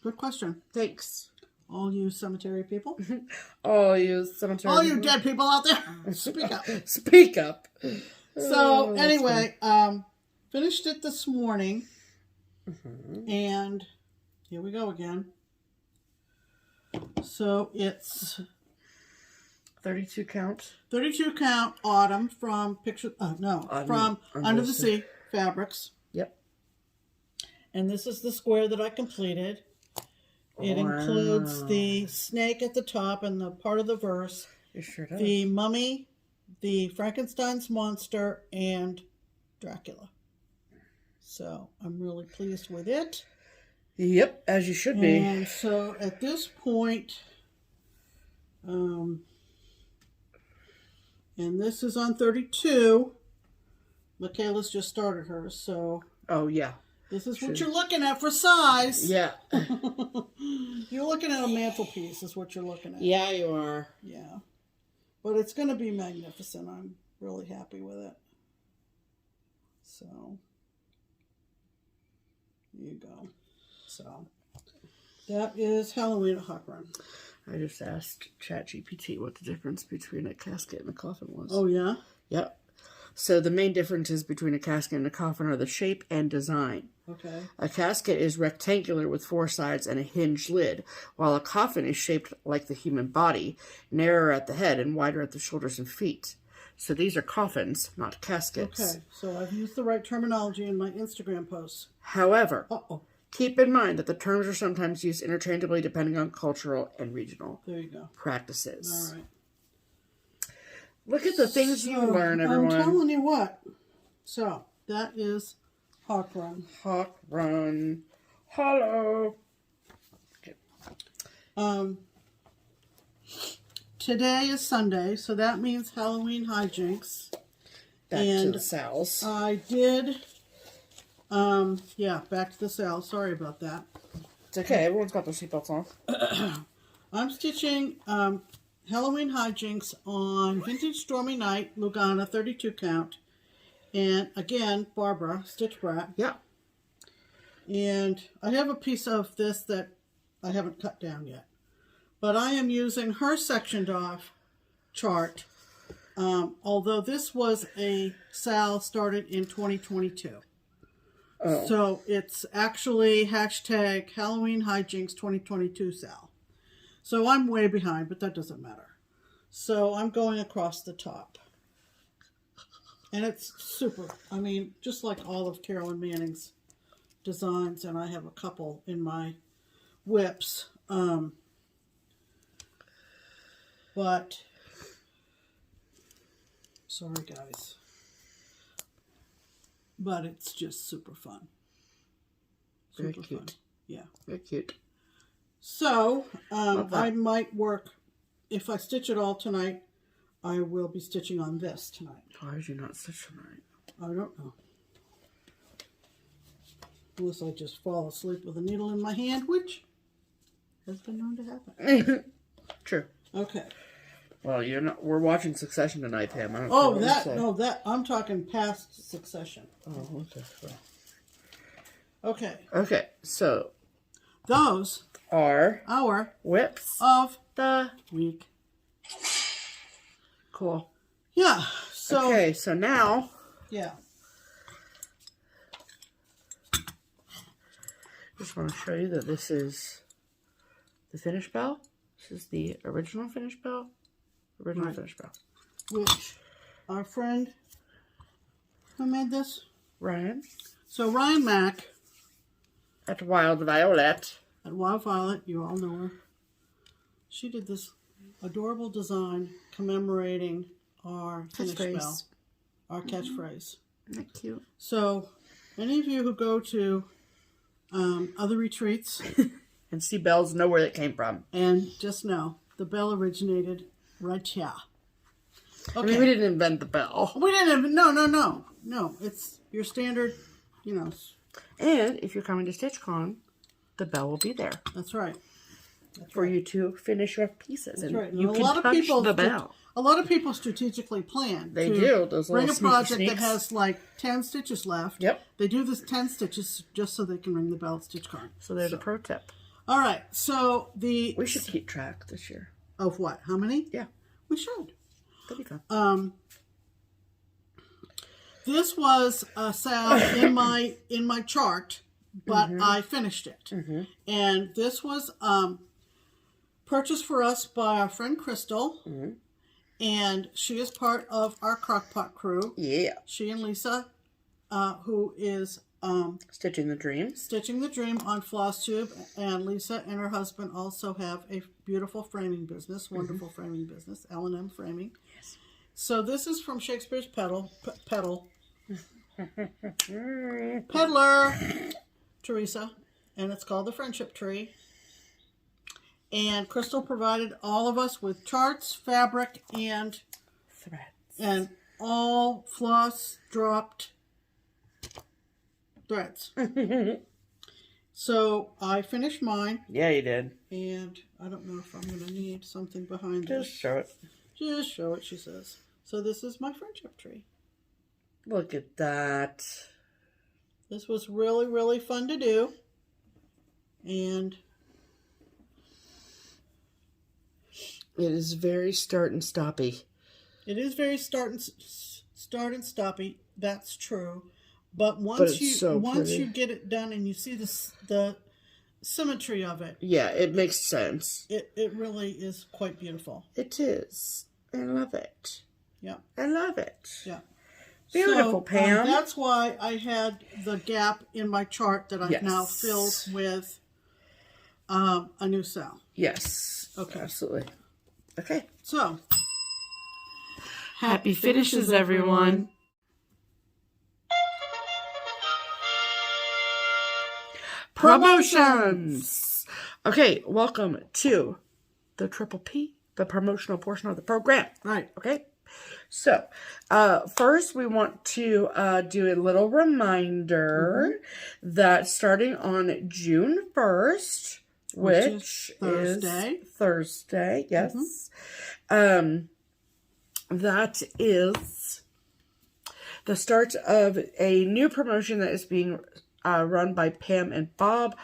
Good question. Thanks. All you cemetery people. All you dead people out there. Speak up. Speak up. So anyway, finished it this morning. And here we go again. So it's 32 count. 32 count autumn from from Under the Sea Fabrics. Yep. And this is the square that I completed. It includes the snake at the top and the part of the verse. It sure does. The mummy, the Frankenstein's monster, and Dracula. So I'm really pleased with it. Yep, as you should be. And so at this point, and this is on 32. Michaela's just started hers, so. Oh, yeah. This is what you're looking at for size. Yeah. You're looking at a mantelpiece is what you're looking at. Yeah, you are. Yeah. But it's going to be magnificent. I'm really happy with it. So, there you go. So, that is Halloween at Hawk Run. I just asked ChatGPT what the difference between a casket and a coffin was. Oh, yeah? Yep. So the main differences between a casket and a coffin are the shape and design. Okay. A casket is rectangular with 4 sides and a hinged lid, while a coffin is shaped like the human body, narrower at the head and wider at the shoulders and feet. So these are coffins, not caskets. Okay, so I've used the right terminology in my Instagram posts. However, keep in mind that the terms are sometimes used interchangeably depending on cultural and regional practices. All right. Look at the things you learn, everyone. I'm telling you what. So, that is Hawk Run. Hawk Run. Hello. Okay. Today is Sunday, so that means Halloween hijinks. Back to the SALs. I did Yeah, back to the sale. Sorry about that. It's okay. Everyone's got their seatbelts on. I'm stitching Halloween hijinks on Vintage Stormy Night, Lugana 32 count. And again, Barbara, Stitch Brat. Yeah. And I have a piece of this that I haven't cut down yet. But I am using her sectioned off chart. Although this was a SAL started in 2022. Oh. So it's actually hashtag Halloween Hijinks 2022 SAL. So I'm way behind, but that doesn't matter. So I'm going across the top. And it's super. I mean, just like all of Carolyn Manning's designs, and I have a couple in my whips. But, sorry guys. But it's just super fun. Very Super cute. fun. Yeah. Very cute. So, I might work, if I stitch it all tonight, I will be stitching on this tonight. Why did you not stitch tonight? I don't know. Unless I just fall asleep with a needle in my hand, which has been known to happen. True. Okay. Well, you're not. We're watching Succession tonight, Pam. I don't Oh, care that, what you say. no, that, I'm talking past Succession. Oh, okay. Okay. Okay, so Those are our whips of the week. cool. Yeah. So, Okay, so now yeah. just want to show you that this is the finished bell. This is the original finished bell. Original Right. finished bell. Which our friend who made this? Ryan So Ryan Mack at Wild Violet. at Wild Violet, you all know her. She did this adorable design commemorating our finished Catchphrase. bell, our catchphrase. Isn't that cute? So, any of you who go to other retreats, And see bells, know where it came from. and just know the bell originated right here. I mean, we didn't invent the bell. We didn't even, no. It's your standard, you know. And if you're coming to StitchCon, the bell will be there That's right. for you to finish your pieces. That's and right. And you a can lot of touch people, the bell. a lot of people strategically plan. They to do. Those bring a little project sneaky that sneaks. has like 10 stitches left. Yep. They do this 10 stitches just so they can ring the bell at StitchCon. So there's a pro tip. All right. So the We should keep track this year. of what? How many? Yeah, We should. that'd be fun. This was a SAL in my chart, but I finished it. And this was purchased for us by our friend Crystal, and she is part of our Crockpot crew. Yeah. She and Lisa, who is Stitching the Dream. Stitching the Dream on FlossTube, and Lisa and her husband also have a beautiful framing business, wonderful framing business, L&M Framing. Yes. So this is from Shakespeare's Peddler, Teresa, and it's called the Friendship Tree. And Crystal provided all of us with charts, fabric, and all floss dropped threads. So I finished mine, Yeah, you did. and I don't know if I'm going to need something behind Just this. show it. Just show it, she says. So this is my friendship tree. Look at that. This was really, really fun to do. And It is very start and stoppy. it is very start and stoppy. That's true. But But once it's so pretty. you get it done and you see the symmetry of it, Yeah, it makes sense. it really is quite beautiful. It is. I love it. Yeah. I love it. Yeah. Beautiful, So, Pam. that's why I had the gap in my chart that I've Yes. now filled with a new SAL. Yes. Okay. Absolutely. Okay. So, Happy finishes, everyone. Promotions. Okay, welcome to the Triple P, the promotional portion of the program. Right. Okay. So, first we want to do a little reminder that starting on June 1st, which Thursday. is Thursday, yes. That is the start of a new promotion that is being run by Pam and Bob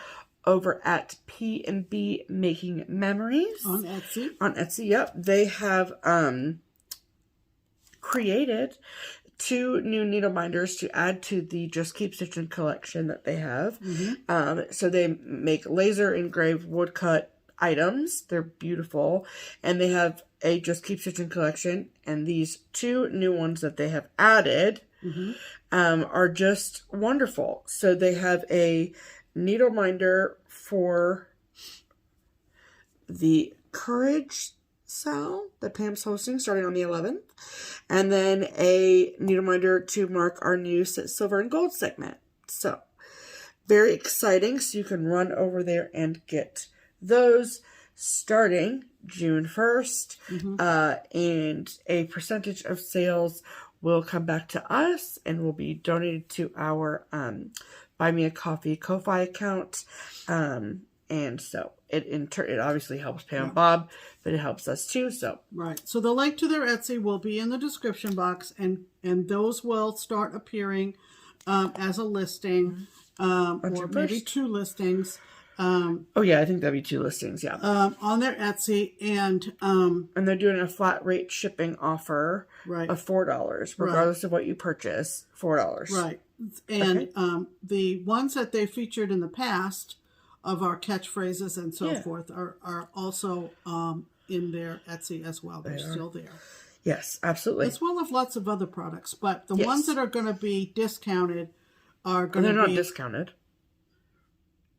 over at P&B Making Memories. On Etsy. On Etsy, yep. They have created 2 new needle binders to add to the Just Keep Stitchin collection that they have. So they make laser engraved woodcut items. They're beautiful. And they have a Just Keep Stitchin collection. And these 2 new ones that they have added are just wonderful. So they have a needle binder for the Courage SAL that Pam's hosting starting on the 11th. And then a needle binder to mark our new silver and gold segment. So, very exciting. So you can run over there and get those starting June 1st. And a percentage of sales will come back to us and will be donated to our Buy Me a Coffee Ko-Fi account. And so it obviously helps Pam and Bob, but it helps us too. So right. So the link to their Etsy will be in the description box, and those will start appearing as a listing, or maybe 2 listings. Oh yeah, I think that'd be 2 listings. Yeah. On their Etsy, and they're doing a flat rate shipping offer of $4, regardless of what you purchase. $4. Right. And the ones that they featured in the past of our catchphrases and so forth are also in their Etsy as well. They're still there. Yes, absolutely. As well as lots of other products. But the ones that are going to be discounted are going to be... They're not discounted.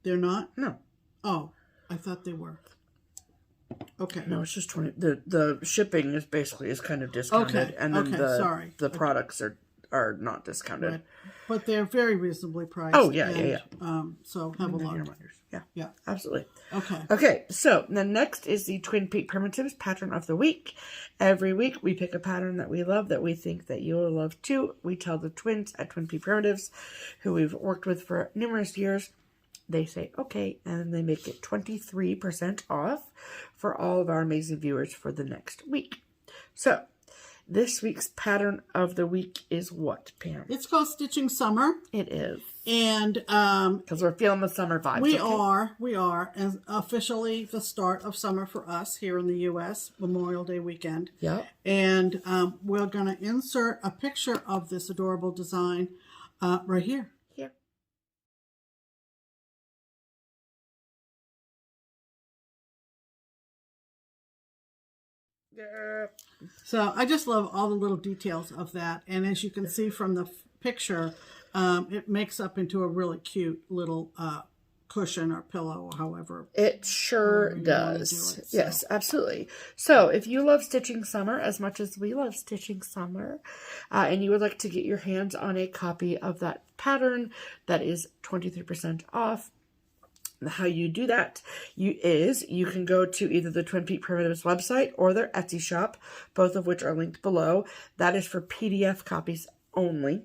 They're not? No. Oh, I thought they were. Okay. No, it's just 20. The shipping is kind of discounted. And then the products are not discounted. Right. But they're very reasonably priced. Oh, yeah. So have a look. Yeah, absolutely. Okay. Okay, so the next is the Twin Peak Primitives Pattern of the Week. Every week we pick a pattern that we love, that we think that you will love too. We tell the twins at Twin Peak Primitives, who we've worked with for numerous years, they say, okay, and they make it 23% off for all of our amazing viewers for the next week. So, this week's pattern of the week is what, Pam? It's called Stitching Summer. It is. And because we're feeling the summer vibes. We are, and officially the start of summer for us here in the U.S., Memorial Day weekend. Yep. And we're going to insert a picture of this adorable design right here. Here. So I just love all the little details of that. And as you can see from the picture, it makes up into a really cute little cushion or pillow, or however. It sure does. Yes, absolutely. So if you love stitching summer as much as we love stitching summer, and you would like to get your hands on a copy of that pattern that is 23% off, how you do that you can go to either the Twin Peak Primitives website or their Etsy shop, both of which are linked below. That is for PDF copies only.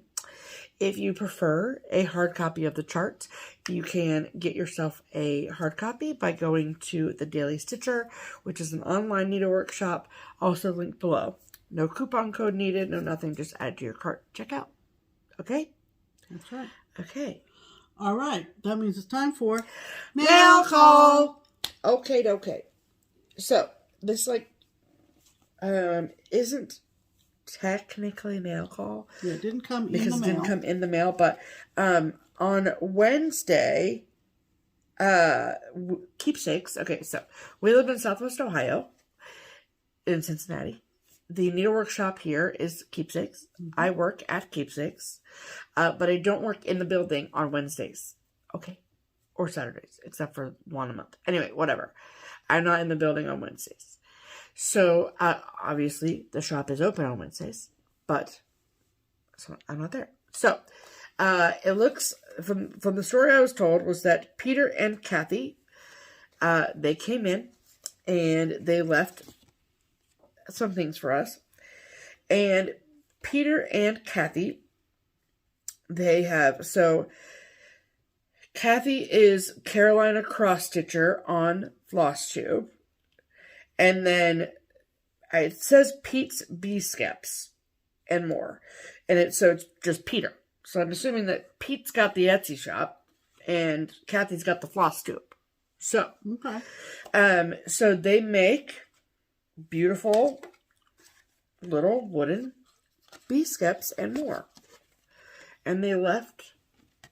If you prefer a hard copy of the chart, you can get yourself a hard copy by going to the Daily Stitcher, which is an online needlework shop, also linked below. No coupon code needed, no nothing, just add to your cart. Check out. Okay? That's right. Okay. All right. That means it's time for mail call. Okay. So, this isn't technically mail call. Yeah, it didn't come because in the mail. It didn't come in the mail, but on Wednesday, keepsakes. Okay, so we live in Southwest Ohio, in Cincinnati. The needlework shop here is Keepsakes. Mm-hmm. I work at Keepsakes, but I don't work in the building on Wednesdays. Okay, or Saturdays, except for one a month. Anyway, whatever. I'm not in the building on Wednesdays. So, obviously, the shop is open on Wednesdays, but I'm not there. So, it looks, from the story I was told, was that Peter and Kathy, they came in, and they left some things for us. And Peter and Kathy, they have, so Kathy is Carolina Cross Stitcher on FlossTube. And then it says Pete's B-Skeps and more. And so it's just Peter. So I'm assuming that Pete's got the Etsy shop and Kathy's got the FlossTube. So, Okay. So they make beautiful little wooden B-Skeps and more. And they left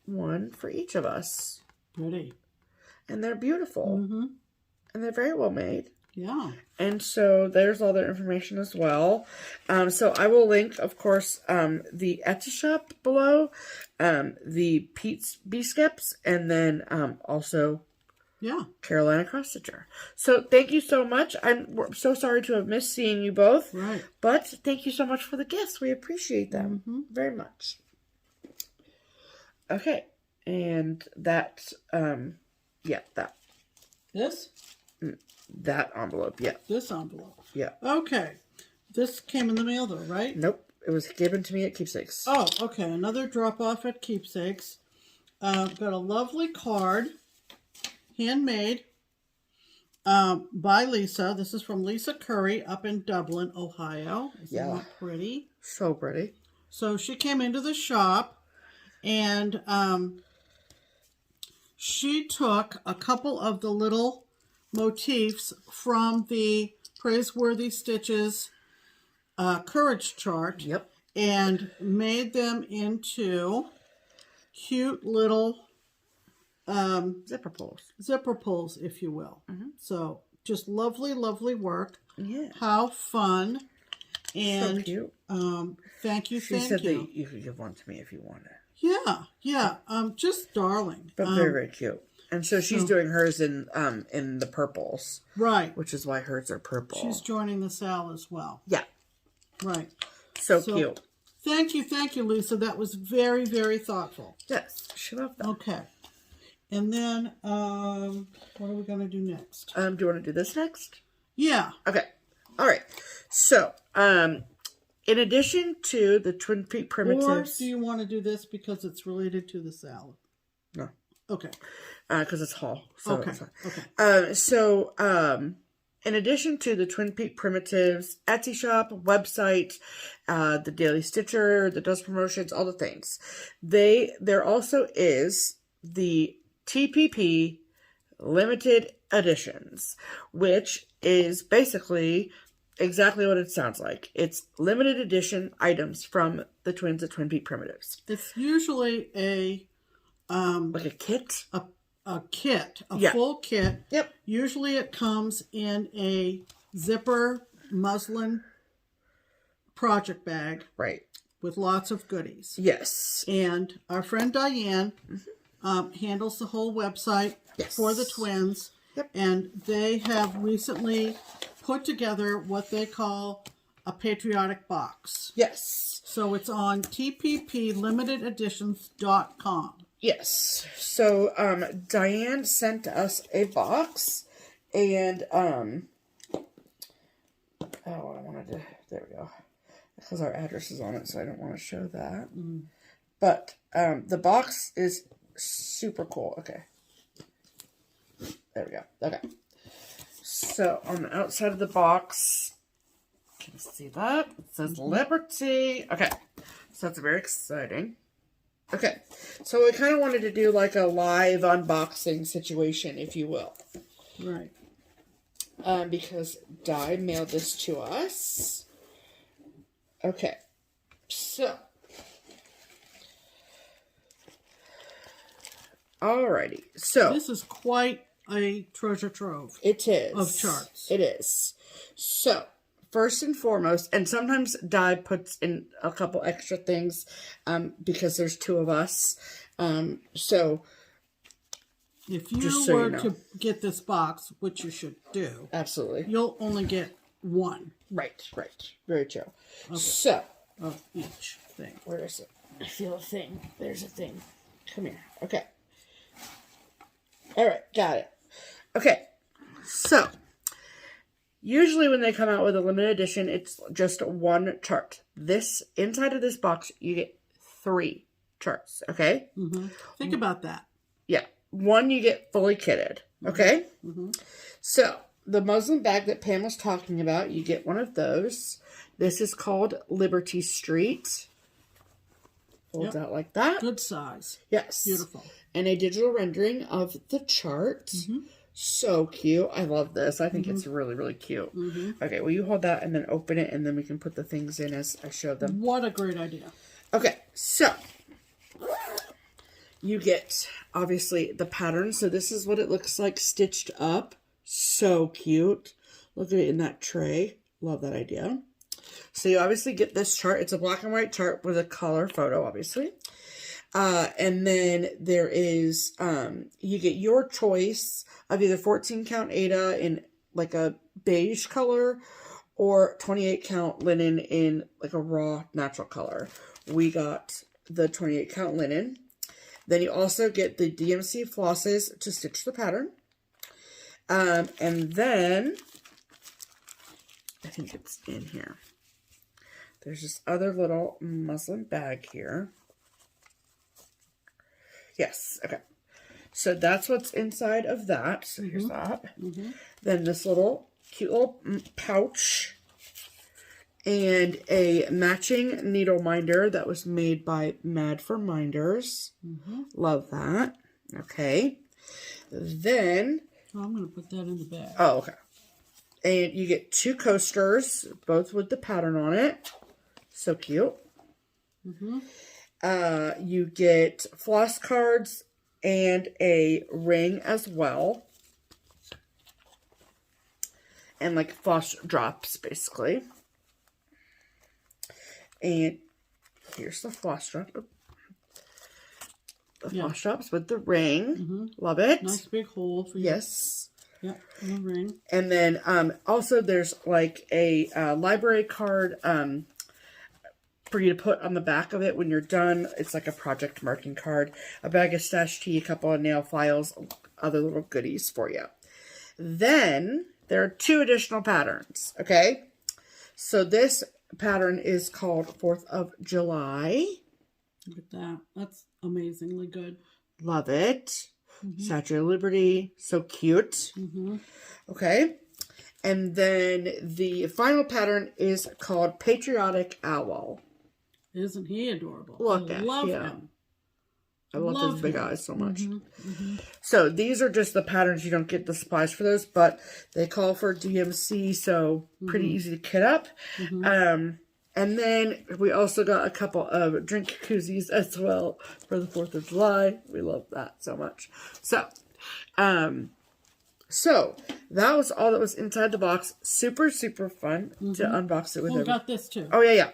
one for each of us. Pretty. And they're beautiful. Mm-hmm. And they're very well made. Yeah. And so there's all their information as well. So I will link, of course, the Etsy shop below, the Pete's B-Skeps, and then also Carolina Cross Stitcher. So thank you so much. I'm so sorry to have missed seeing you both. Right. But thank you so much for the gifts. We appreciate them very much. Okay. And that, that. This? That envelope, yeah. This envelope. Yeah. Okay. This came in the mail though, right? Nope. It was given to me at Keepsakes. Oh, okay. Another drop off at Keepsakes. Got a lovely card. Handmade. By Lisa. This is from Lisa Curry up in Dublin, Ohio. Isn't that pretty? So pretty. So she came into the shop and she took a couple of the little motifs from the Praiseworthy Stitches courage chart. Yep. And made them into cute little zipper pulls. Zipper pulls, if you will. So just lovely, lovely work. Yeah. How fun. And so cute. Thank you, she said that you could give one to me if you wanted. Yeah. Just darling. But very, very cute. And so she's doing hers in the purples. Right. Which is why hers are purple. She's joining the SAL as well. Yeah. Right. So cute. Thank you, Lisa. That was very, very thoughtful. Yes, she loved that. Okay. And then, what are we going to do next? Do you want to do this next? Yeah. Okay. All right. So, in addition to the Twin Peak primitives... Or do you want to do this because it's related to the SAL? No. Okay. Because it's haul. So Okay. In addition to the Twin Peak Primitives Etsy shop, website, the Daily Stitcher, the Dust Promotions, all the things, there also is the TPP Limited Editions, which is basically exactly what it sounds like. It's limited edition items from the twins at Twin Peak Primitives. It's usually like a kit? A kit, full kit. Yep. Usually it comes in a zipper muslin project bag. Right. With lots of goodies. Yes. And our friend Diane handles the whole website for the twins. Yep. And they have recently put together what they call a patriotic box. Yes. So it's on tpplimitededitions.com. Yes. So, Diane sent us a box, and, there we go, because our address is on it, so I don't want to show that, but, the box is super cool. Okay. There we go. Okay. So, on the outside of the box, can you see that? It says Liberty. Okay. So, that's very exciting. Okay, so we kind of wanted to do like a live unboxing situation, if you will. Right. Because Di mailed this to us. Okay, so. Alrighty, so. This is quite a treasure trove. It is. Of charts. It is. So. First and foremost, and sometimes Di puts in a couple extra things because there's two of us. So, if you were to get this box, which you should do, absolutely, you'll only get one. Right. Very true. Okay. So, of each thing. Where is it? I feel a thing. There's a thing. Come here. Okay. All right, got it. Okay, so. Usually when they come out with a limited edition, it's just one chart. This, inside of this box, you get 3 charts, okay? Think about that. Yeah. 1 you get fully kitted, okay? So, the muslin bag that Pam was talking about, you get one of those. This is called Liberty Street. Folds out like that. Good size. Yes. Beautiful. And a digital rendering of the chart. So cute. I love this. I think it's really, really cute. Okay, well, you hold that and then open it, and then we can put the things in as I show them. What a great idea. Okay, so you get, obviously, the pattern. So this is what it looks like stitched up. So cute. Look at it in that tray. Love that idea. So you obviously get this chart. It's a black and white chart with a color photo, obviously. And then there is, you get your choice of either 14 count Aida in like a beige color or 28 count linen in like a raw natural color. We got the 28 count linen. Then you also get the DMC flosses to stitch the pattern. And then, I think it's in here. There's this other little muslin bag here. Yes, okay. So that's what's inside of that. So here's that. Then this little cute little pouch and a matching needle minder that was made by Mad for Minders. Love that. Okay. Then I'm going to put that in the bag. oh, okay. And you get 2 coasters, both with the pattern on it. So cute. You get floss cards and a ring as well. And like floss drops, basically. And here's the floss drop. The floss drops with the ring. Love it. Nice big hole for you. Yes. Yeah, and a ring. And then also there's like a library card for you to put on the back of it when you're done. It's like a project marking card, a bag of stash tea, a couple of nail files, other little goodies for you. Then there are 2 additional patterns, okay? So this pattern is called 4th of July. Look at that. That's amazingly good. Love it. Statue of Liberty. So cute. Okay. And then the final pattern is called Patriotic Owl. Isn't he adorable? Look I at love him. him. I love his big him. eyes so much. So these are just the patterns. You don't get the supplies for those, but they call for DMC, so pretty easy to kit up. And then we also got a couple of drink koozies as well for the 4th of July. We love that so much. So, that was all that was inside the box. Super, super fun to unbox it with. Oh, we got this too. Oh, yeah.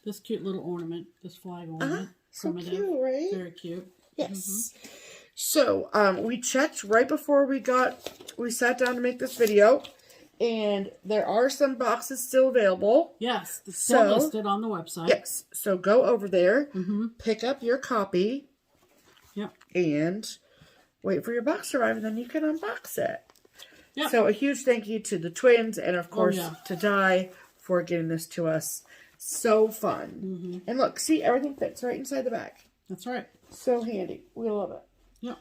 This cute little ornament, this flag ornament. So cute, right? Very cute. Yes. So, we checked right before we sat down to make this video. And there are some boxes still available. Yes, it's still listed on the website. Yes, so go over there, pick up your copy, and wait for your box to arrive, and then you can unbox it. Yep. So a huge thank you to the twins, and of course to Di for getting this to us. So fun. And look, see, everything fits right inside the bag. That's right. So handy. We love it. Yep.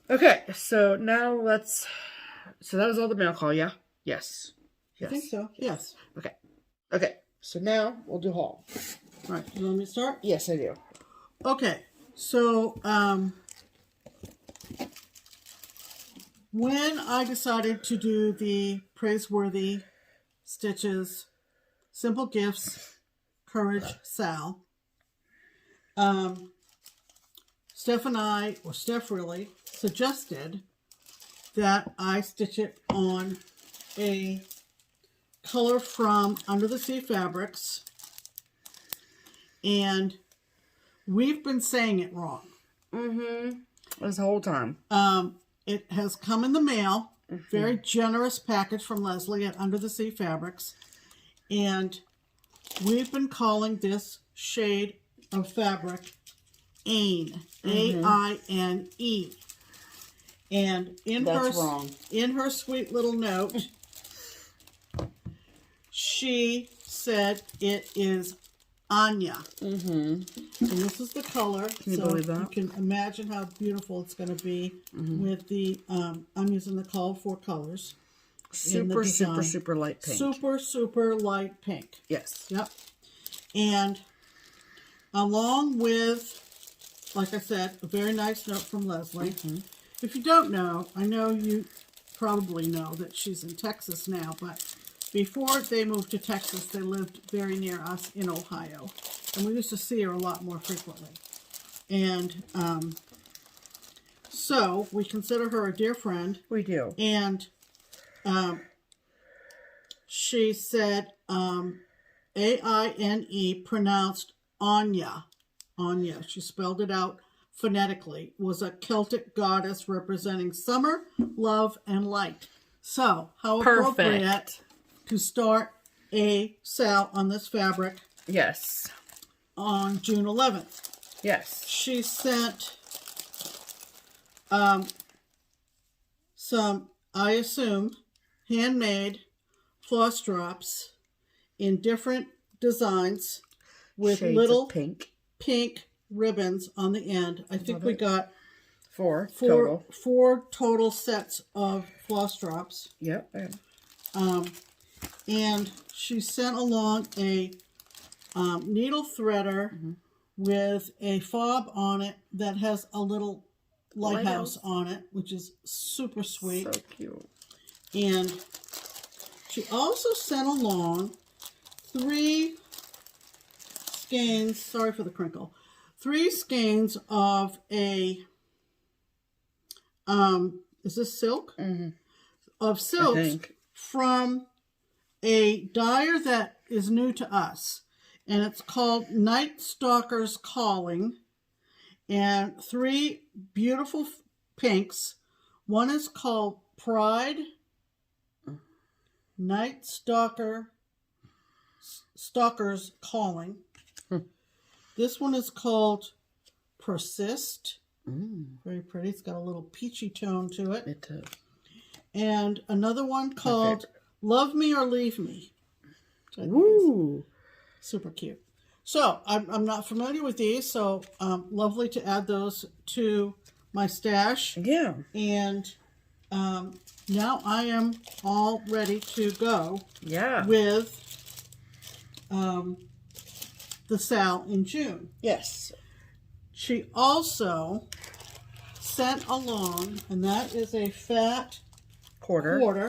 Okay, so now let's... So that was all the mail call, yeah? Yes. I think so. Yes. Okay. Okay. So now we'll do haul. All right. You want me to start? Yes, I do. Okay. So, when I decided to do the Praiseworthy Stitches Simple Gifts Courage SAL, Steph really suggested that I stitch it on a color from Under the Sea Fabrics, and we've been saying it wrong. This whole time. It has come in the mail, very generous package from Leslie at Under the Sea Fabrics, and we've been calling this shade of fabric Aine, A-I-N-E. And in her sweet little note, she said it is Anya. And this is the color. Can you believe that? You can imagine how beautiful it's going to be with the, I'm using the Call for colors. Super, super, super light pink. Super, super light pink. Yes. Yep. And along with, like I said, a very nice note from Leslie. If you don't know, I know you probably know that she's in Texas now, but before they moved to Texas, they lived very near us in Ohio. And we used to see her a lot more frequently. And so we consider her a dear friend. We do. And she said A-I-N-E, pronounced Anya. Anya. She spelled it out phonetically. Was a Celtic goddess representing summer, love, and light. So, how appropriate to start a SAL on this fabric. Yes. On June 11th. Yes. She sent some, I assume, handmade floss drops in different designs with shades little of pink ribbons on the end. I think we got four total sets of floss drops. Yep. And she sent along a needle threader with a fob on it that has a little lighthouse on it, which is super sweet. So cute. And she also sent along 3 skeins, sorry for the crinkle, 3 skeins of a, is this silk? Of silks from a dyer that is new to us. And it's called Night Stalker's Calling. And 3 beautiful pinks. One is called Pride. Night Stalker's Calling. This one is called Persist. Very pretty. It's got a little peachy tone to it. It does. And another one called Love Me or Leave Me. Ooh. Super cute. So, I'm not familiar with these, so lovely to add those to my stash. Yeah. And now I am all ready to go with the SAL in June. Yes. She also sent along, and that is a fat quarter.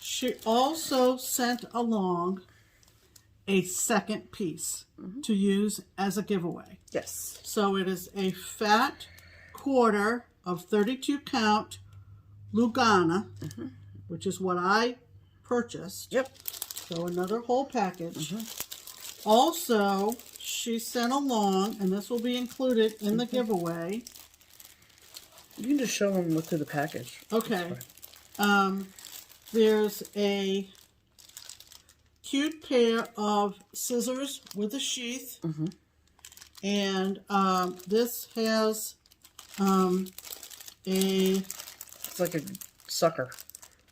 She also sent along a second piece to use as a giveaway. Yes. So it is a fat quarter of 32 count Lugana, which is what I purchased. Yep. So another whole package. Also, she sent along, and this will be included in the giveaway. You can just show them look through the package. Okay. There's a cute pair of scissors with a sheath. And this has it's like a sucker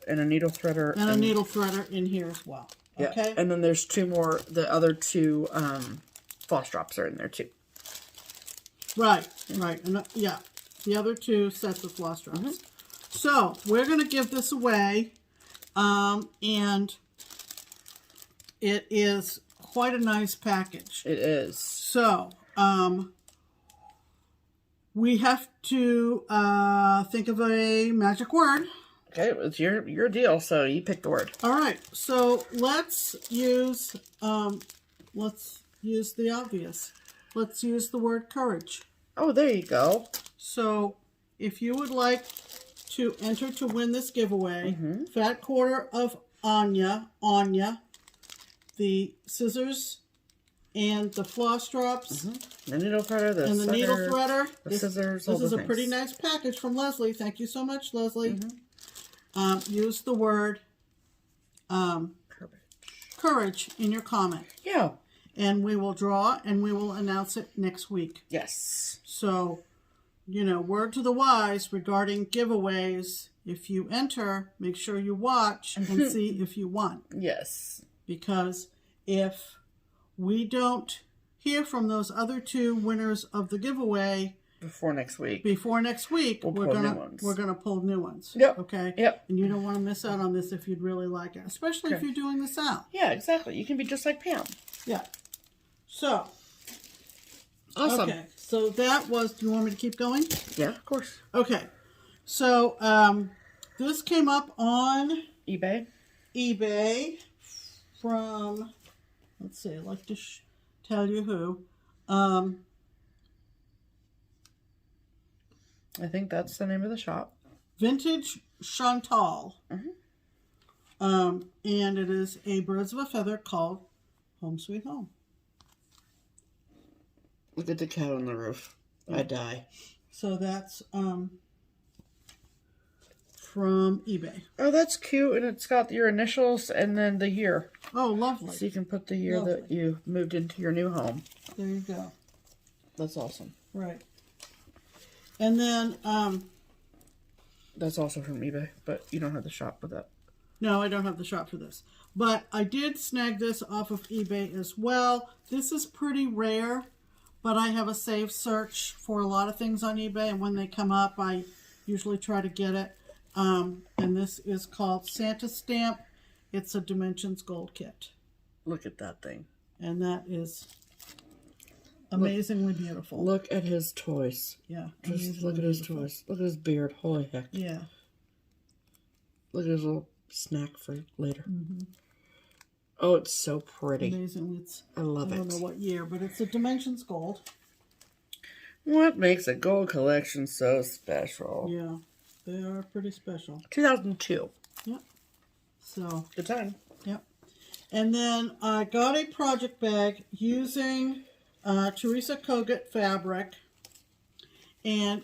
and a needle threader. And a needle threader in here as well. Yeah. Okay. And then there's 2 more. The other 2 floss drops are in there too. Right. And yeah, the other 2 sets of floss drops. So we're going to give this away, and it is quite a nice package. It is. So we have to think of a magic word. Okay, it's your deal, so you pick the word. All right, so let's use the obvious. Let's use the word courage. Oh, there you go. So if you would like to enter to win this giveaway, fat quarter of Anya, the scissors and the floss drops, the needle threader, the scissors, This is a pretty nice package from Leslie. Thank you so much, Leslie. Use the word courage in your comment. Yeah. And we will draw and we will announce it next week. Yes. So, word to the wise regarding giveaways. If you enter, make sure you watch and see if you won. Yes. because if we don't hear from those other 2 winners of the giveaway before next week, we're gonna pull new ones. Yep. Okay. Yep. And you don't want to miss out on this if you'd really like it, especially if you're doing the SAL. Yeah, exactly. You can be just like Pam. Yeah. So. Awesome. Okay. So that was. Do you want me to keep going? Yeah, of course. Okay. So this came up on eBay from. Let's see. I'd like to tell you who. I think that's the name of the shop. Vintage Chantal. And it is a Birds of a Feather called Home Sweet Home. Look at the cat on the roof. I die. So that's from eBay. Oh, that's cute. And it's got your initials and then the year. Oh, lovely. So you can put the year that you moved into your new home. There you go. That's awesome. Right. And then, that's also from eBay, but you don't have the shop for that. No, I don't have the shop for this. But I did snag this off of eBay as well. This is pretty rare, but I have a saved search for a lot of things on eBay, and when they come up, I usually try to get it. And this is called Santa Stamp. It's a Dimensions Gold Kit. Look at that thing. And that is amazingly beautiful. Look at his toys. Yeah. Just look at his toys. Look at his beard. Holy heck. Yeah. Look at his little snack for later. Oh, it's so pretty. Amazing. I love it. I don't know what year, but it's a Dimensions Gold. What makes a gold collection so special? Yeah. They are pretty special. 2002. Yep. So. Good time. Yep. And then I got a project bag using Teresa Kogut fabric. And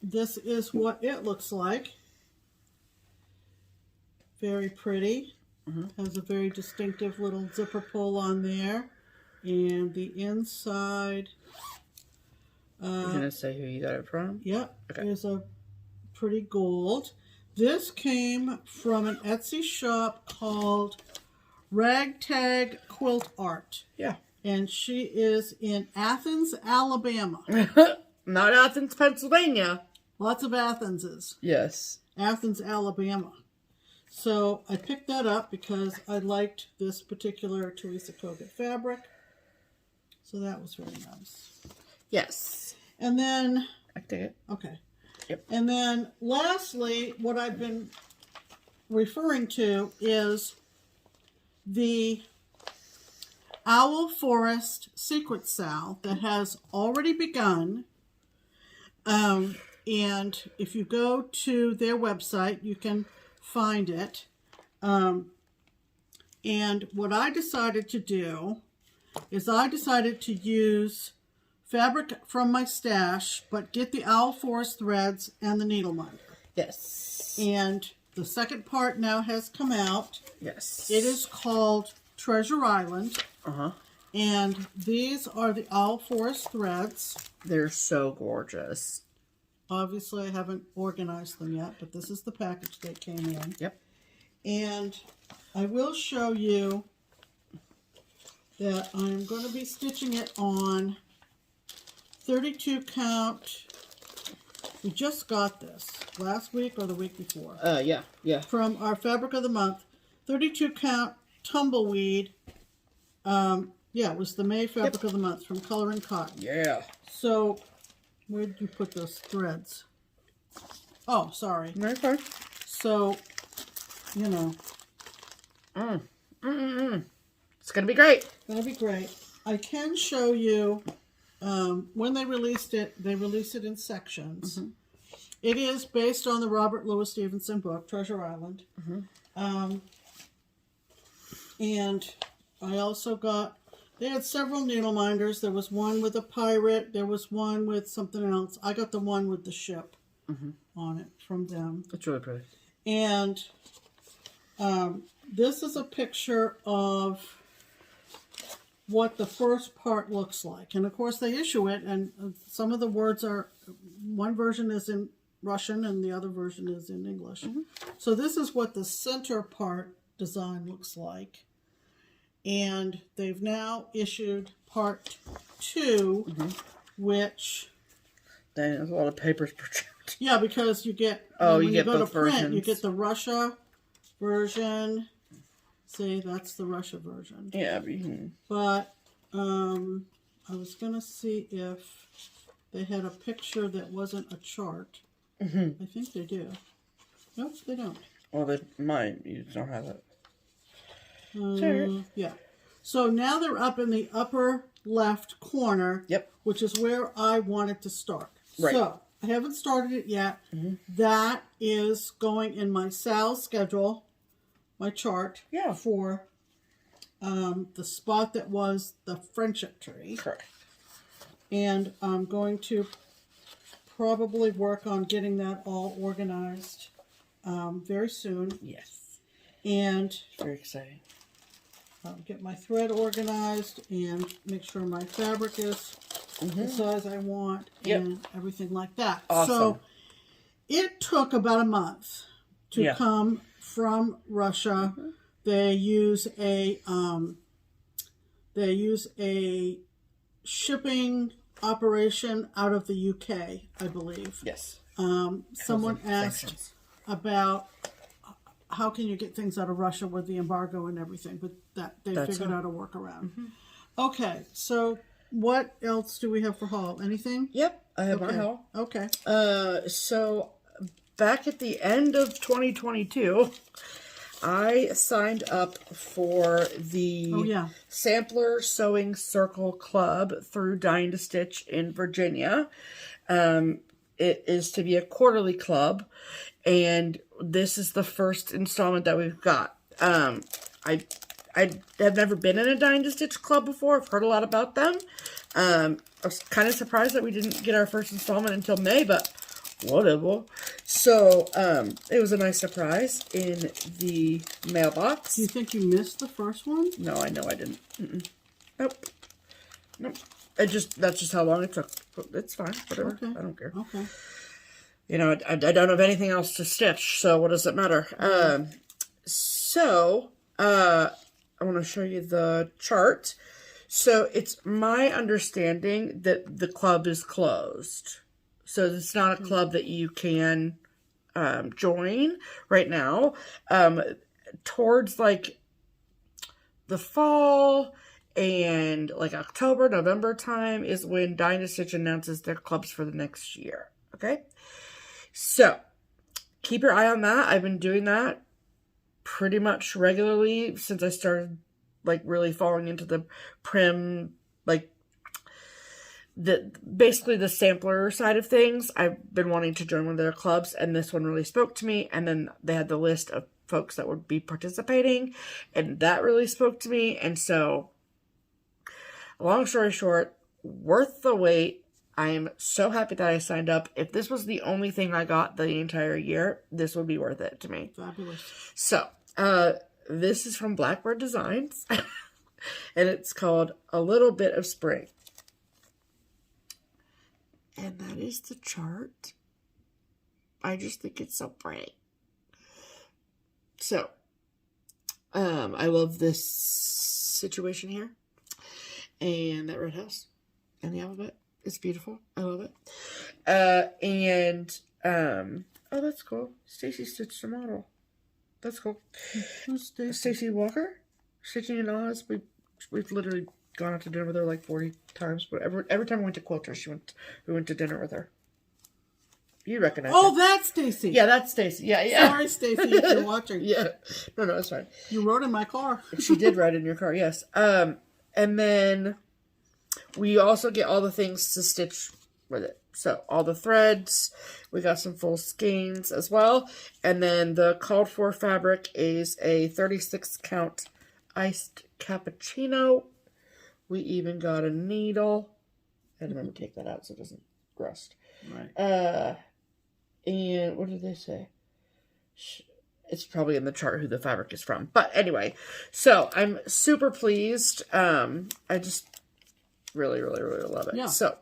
this is what it looks like. Very pretty. Has a very distinctive little zipper pull on there. And the inside. You're going to say who you got it from? Yep. Okay. Is a pretty gold. This came from an Etsy shop called Ragtag Quilt Art. Yeah. And she is in Athens, Alabama. Not Athens, Pennsylvania. Lots of Athenses. Yes. Athens, Alabama. So I picked that up because I liked this particular Teresa Kogut fabric. So that was very nice. Yes. And then... I dig it. Okay. Yep. And then lastly, what I've been referring to is the Owl Forest Secret SAL that has already begun. And if you go to their website, you can find it. And what I decided to do is I decided to use fabric from my stash, but get the Owl Forest threads and the needle minder. Yes. And the second part now has come out. Yes. It is called Treasure Island. And these are the Owl Forest threads. They're so gorgeous. Obviously, I haven't organized them yet, but this is the package that came in. Yep. And I will show you that I'm going to be stitching it on 32 count. We just got this last week or the week before. Yeah. From our Fabric of the Month. 32 count tumbleweed. Yeah, it was the May Fabric of the Month from Coloring Cotton. Yeah. So, where did you put those threads? Oh, sorry. Okay. So, you know. It's going to be great. That'll be great. I can show you, when they released it in sections. It is based on the Robert Louis Stevenson book, Treasure Island. And I also got, they had several needle minders. There was one with a pirate. There was one with something else. I got the one with the ship on it from them. It's really pretty. And this is a picture of what the first part looks like. And of course they issue it, and some of the words are, one version is in Russian and the other version is in English. So this is what the center part design looks like. and they've now issued part 2, which... Dang, there's a lot of papers per chart. Yeah, because you get... when you get go to both print, versions. you get the Russia version. See, that's the Russia version. Yeah. But I was going to see if they had a picture that wasn't a chart. I think they do. Nope, they don't. Well, they might. You just don't have it. Yeah. So now they're up in the upper left corner. Yep. Which is where I wanted to start. Right. So I haven't started it yet. That is going in my SAL schedule, my chart. Yeah. For the spot that was the friendship tree. Correct. And I'm going to probably work on getting that all organized very soon. Yes. And Very exciting. get my thread organized and make sure my fabric is the size I want and everything like that. Awesome. So it took about a month to come from Russia. They use a shipping operation out of the UK, I believe. Yes. Someone asked about how can you get things out of Russia with the embargo and everything, but they figured out a workaround. Okay, so what else do we have for haul? Anything? Yep, I have my haul. Okay. So back at the end of 2022, I signed up for the Sampler Sewing Circle Club through Dying to Stitch in Virginia. It is to be a quarterly club, and this is the first installment that we've got. I have never been in a Dying to Stitch club before. I've heard a lot about them. I was kind of surprised that we didn't get our first installment until May, but whatever. So, it was a nice surprise in the mailbox. Do you think you missed the first one? No, I know I didn't. Nope. That's just how long it took. It's fine. Whatever. Okay. I don't care. Okay. You know, I don't have anything else to stitch, so what does it matter? I want to show you the chart. So it's my understanding that the club is closed. So it's not a club that you can join right now. Towards like the fall and like October, November time is when Dying to Stitch announces their clubs for the next year. Okay? So keep your eye on that. I've been doing that pretty much regularly since I started like really falling into the prim, like basically the sampler side of things. I've been wanting to join one of their clubs, and this one really spoke to me. And then they had the list of folks that would be participating, and that really spoke to me. And so, long story short, worth the wait. I am so happy that I signed up. If this was the only thing I got the entire year, this would be worth it to me. Fabulous. So, this is from Blackbird Designs, and it's called A Little Bit of Spring. And that is the chart. I just think it's so pretty. So, I love this situation here. And that red house. And the alphabet. It's beautiful. I love it. Oh, that's cool. Stacy stitched a model. That's cool. Who's Stacy? Stacy Walker? Stitching in Oz. We've literally gone out to dinner with her like 40 times. But every time we went to Quilter, we went to dinner with her. You recognize her. That's Stacy. Yeah, that's Stacy. Yeah. Sorry, Stacy, if you're watching. Yeah. No, it's fine. You rode in my car. She did ride in your car, yes. And then we also get all the things to stitch with it. So all the threads, we got some full skeins as well. And then the called for fabric is a 36 count iced cappuccino. We even got a needle. I remember to take that out so it doesn't rust. Right. And what did they say? It's probably in the chart who the fabric is from. But anyway, so I'm super pleased. I just really, really, really love it. Yeah. So,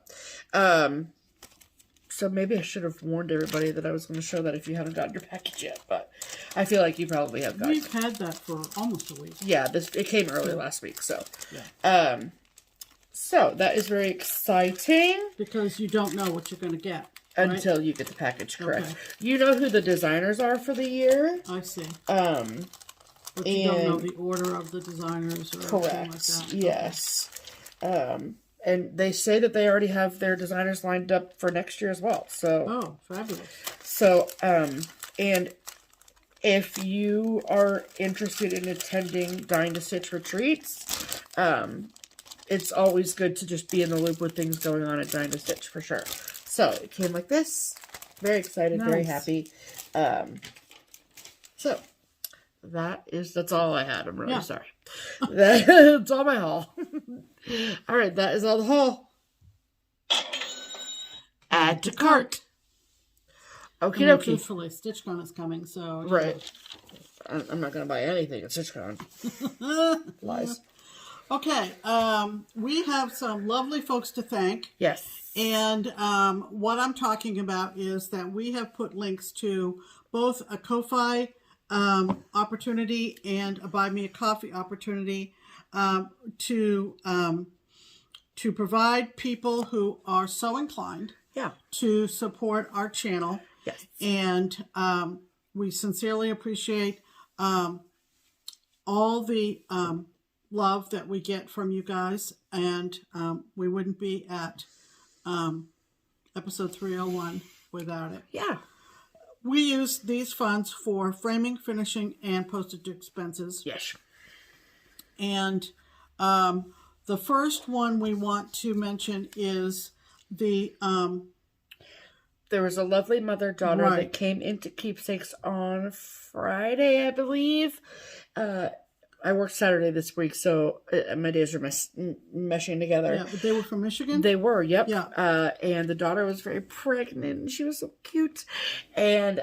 So maybe I should have warned everybody that I was going to show that if you haven't gotten your package yet. But I feel like you probably have gotten it. We've had that for almost a week. Yeah, it came early last week. So, yeah. So that is very exciting. Because you don't know what you're going to get. Until you get the package, correct. Okay. You know who the designers are for the year. I see. But you don't know the order of the designers or correct. anything like that. Yes. And they say that they already have their designers lined up for next year as well. So. Oh, fabulous. So, and if you are interested in attending Dying to Stitch retreats, it's always good to just be in the loop with things going on at Dying to Stitch for sure. So it came like this. Very excited, very happy. So that's all I had. I'm really sorry. That's all my haul. All right, that is all the haul. Add to cart. Okie dokie. Truthfully, StitchCon is coming, so right. I'm not gonna buy anything at StitchCon. Lies. Okay, we have some lovely folks to thank. Yes. And what I'm talking about is that we have put links to both a Ko-Fi opportunity and a Buy Me a Coffee opportunity to provide people who are so inclined to support our channel. Yes. And we sincerely appreciate all the love that we get from you guys, and we wouldn't be at episode 301 without it. Yeah. We use these funds for framing, finishing, and postage expenses. Yes. And the first one we want to mention is the... there was a lovely mother-daughter that came into Keepsakes on Friday, I believe. I worked Saturday this week, so my days are meshing together. Yeah, but they were from Michigan? They were, yep. Yeah. And the daughter was very pregnant, and she was so cute. And,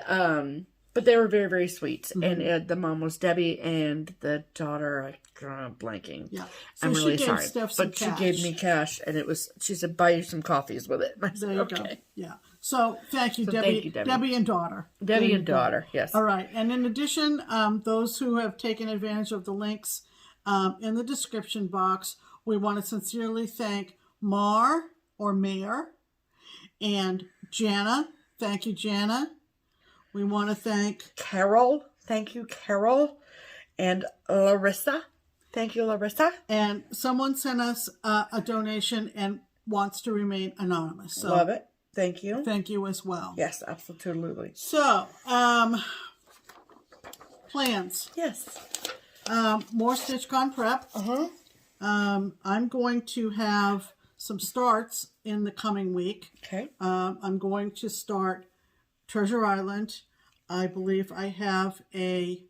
but they were very, very sweet. Mm-hmm. And the mom was Debbie, and the daughter, I'm blanking. Yeah. So I'm really sorry. Steph but cash. She gave me cash, and she said, buy you some coffees with it. And I said, there you okay. Go. Yeah. So thank you, Debbie. Thank you, Debbie. Debbie and daughter. Debbie and daughter, yes. All right. And in addition, those who have taken advantage of the links in the description box, we want to sincerely thank Mar or Mayor and Jana. Thank you, Jana. We want to thank Carol. Thank you, Carol. And Larissa. Thank you, Larissa. And someone sent us a donation and wants to remain anonymous. So love it. Thank you. Thank you as well. Yes, absolutely. So, plans. Yes. More StitchCon prep. Uh-huh. I'm going to have some starts in the coming week. Okay. I'm going to start Treasure Island. I believe I have a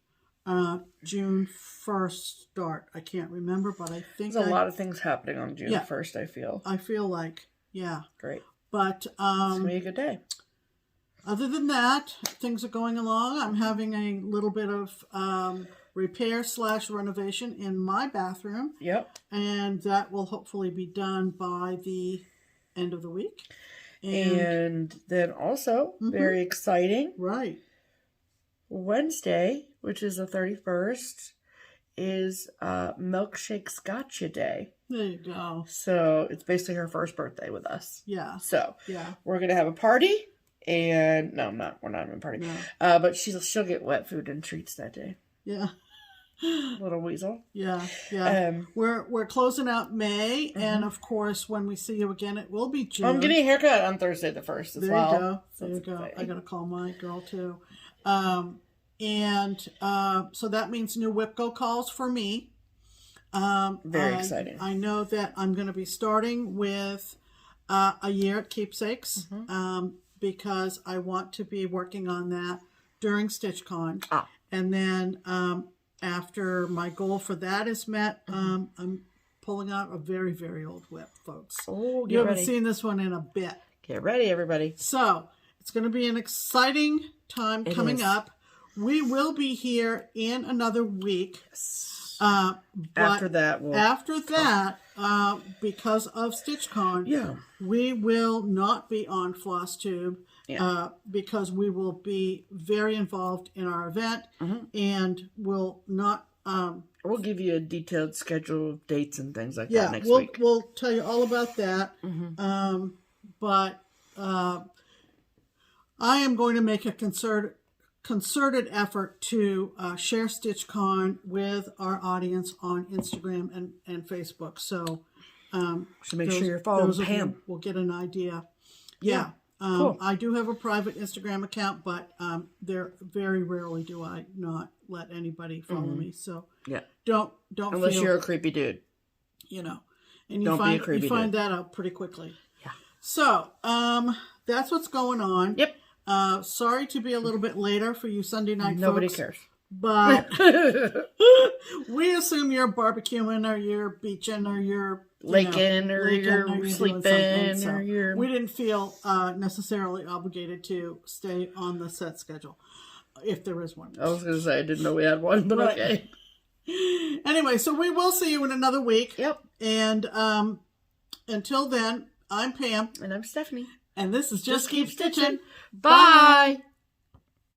June 1st start. I can't remember, but I think there's a lot of things happening on June 1st, I feel. I feel like, yeah. Great. But it's going to be a good day. Other than that, things are going along. I'm having a little bit of repair/renovation in my bathroom. Yep. And that will hopefully be done by the end of the week. And then also, very exciting. Right. Wednesday, which is the 31st, is Milkshake's Gotcha Day. There you go. So it's basically her first birthday with us. Yeah. So we're gonna have a party, and we're not having a party. No. But she'll get wet food and treats that day. Yeah. Little weasel. Yeah. We're closing out May, and of course, when we see you again, it will be June. I'm getting a haircut on Thursday the 1st as well. There you go. I gotta call my girl too. So that means new WIPCO calls for me. Very exciting. I know that I'm going to be starting with a year at Keepsakes because I want to be working on that during StitchCon. And then after my goal for that is met, I'm pulling out a very, very old whip, folks. Oh, you haven't seen this one in a bit. Get ready, everybody. So it's going to be an exciting time coming up. We will be here in another week. But after that, because of StitchCon, we will not be on FlossTube because we will be very involved in our event and will not. We'll give you a detailed schedule of dates and things like that next week. We'll tell you all about that. But I am going to make a concerted effort to share StitchCon with our audience on Instagram and Facebook. So make sure you're following Pam. We'll get an idea. Cool. I do have a private Instagram account, but very rarely do I not let anybody follow me. So don't unless you're a creepy dude, and you find that out pretty quickly. Yeah. So that's what's going on. Yep. Sorry to be a little bit later for you Sunday night Nobody folks. cares. But we assume you're barbecuing or you're beaching or you're laking or you're sleeping so or you're... We didn't feel necessarily obligated to stay on the set schedule, if there is one. I was going to say I didn't know we had one, but okay. Anyway, so we will see you in another week. Yep. And until then, I'm Pam. And I'm Stephanie. And this is Just Keep Stitching. Bye.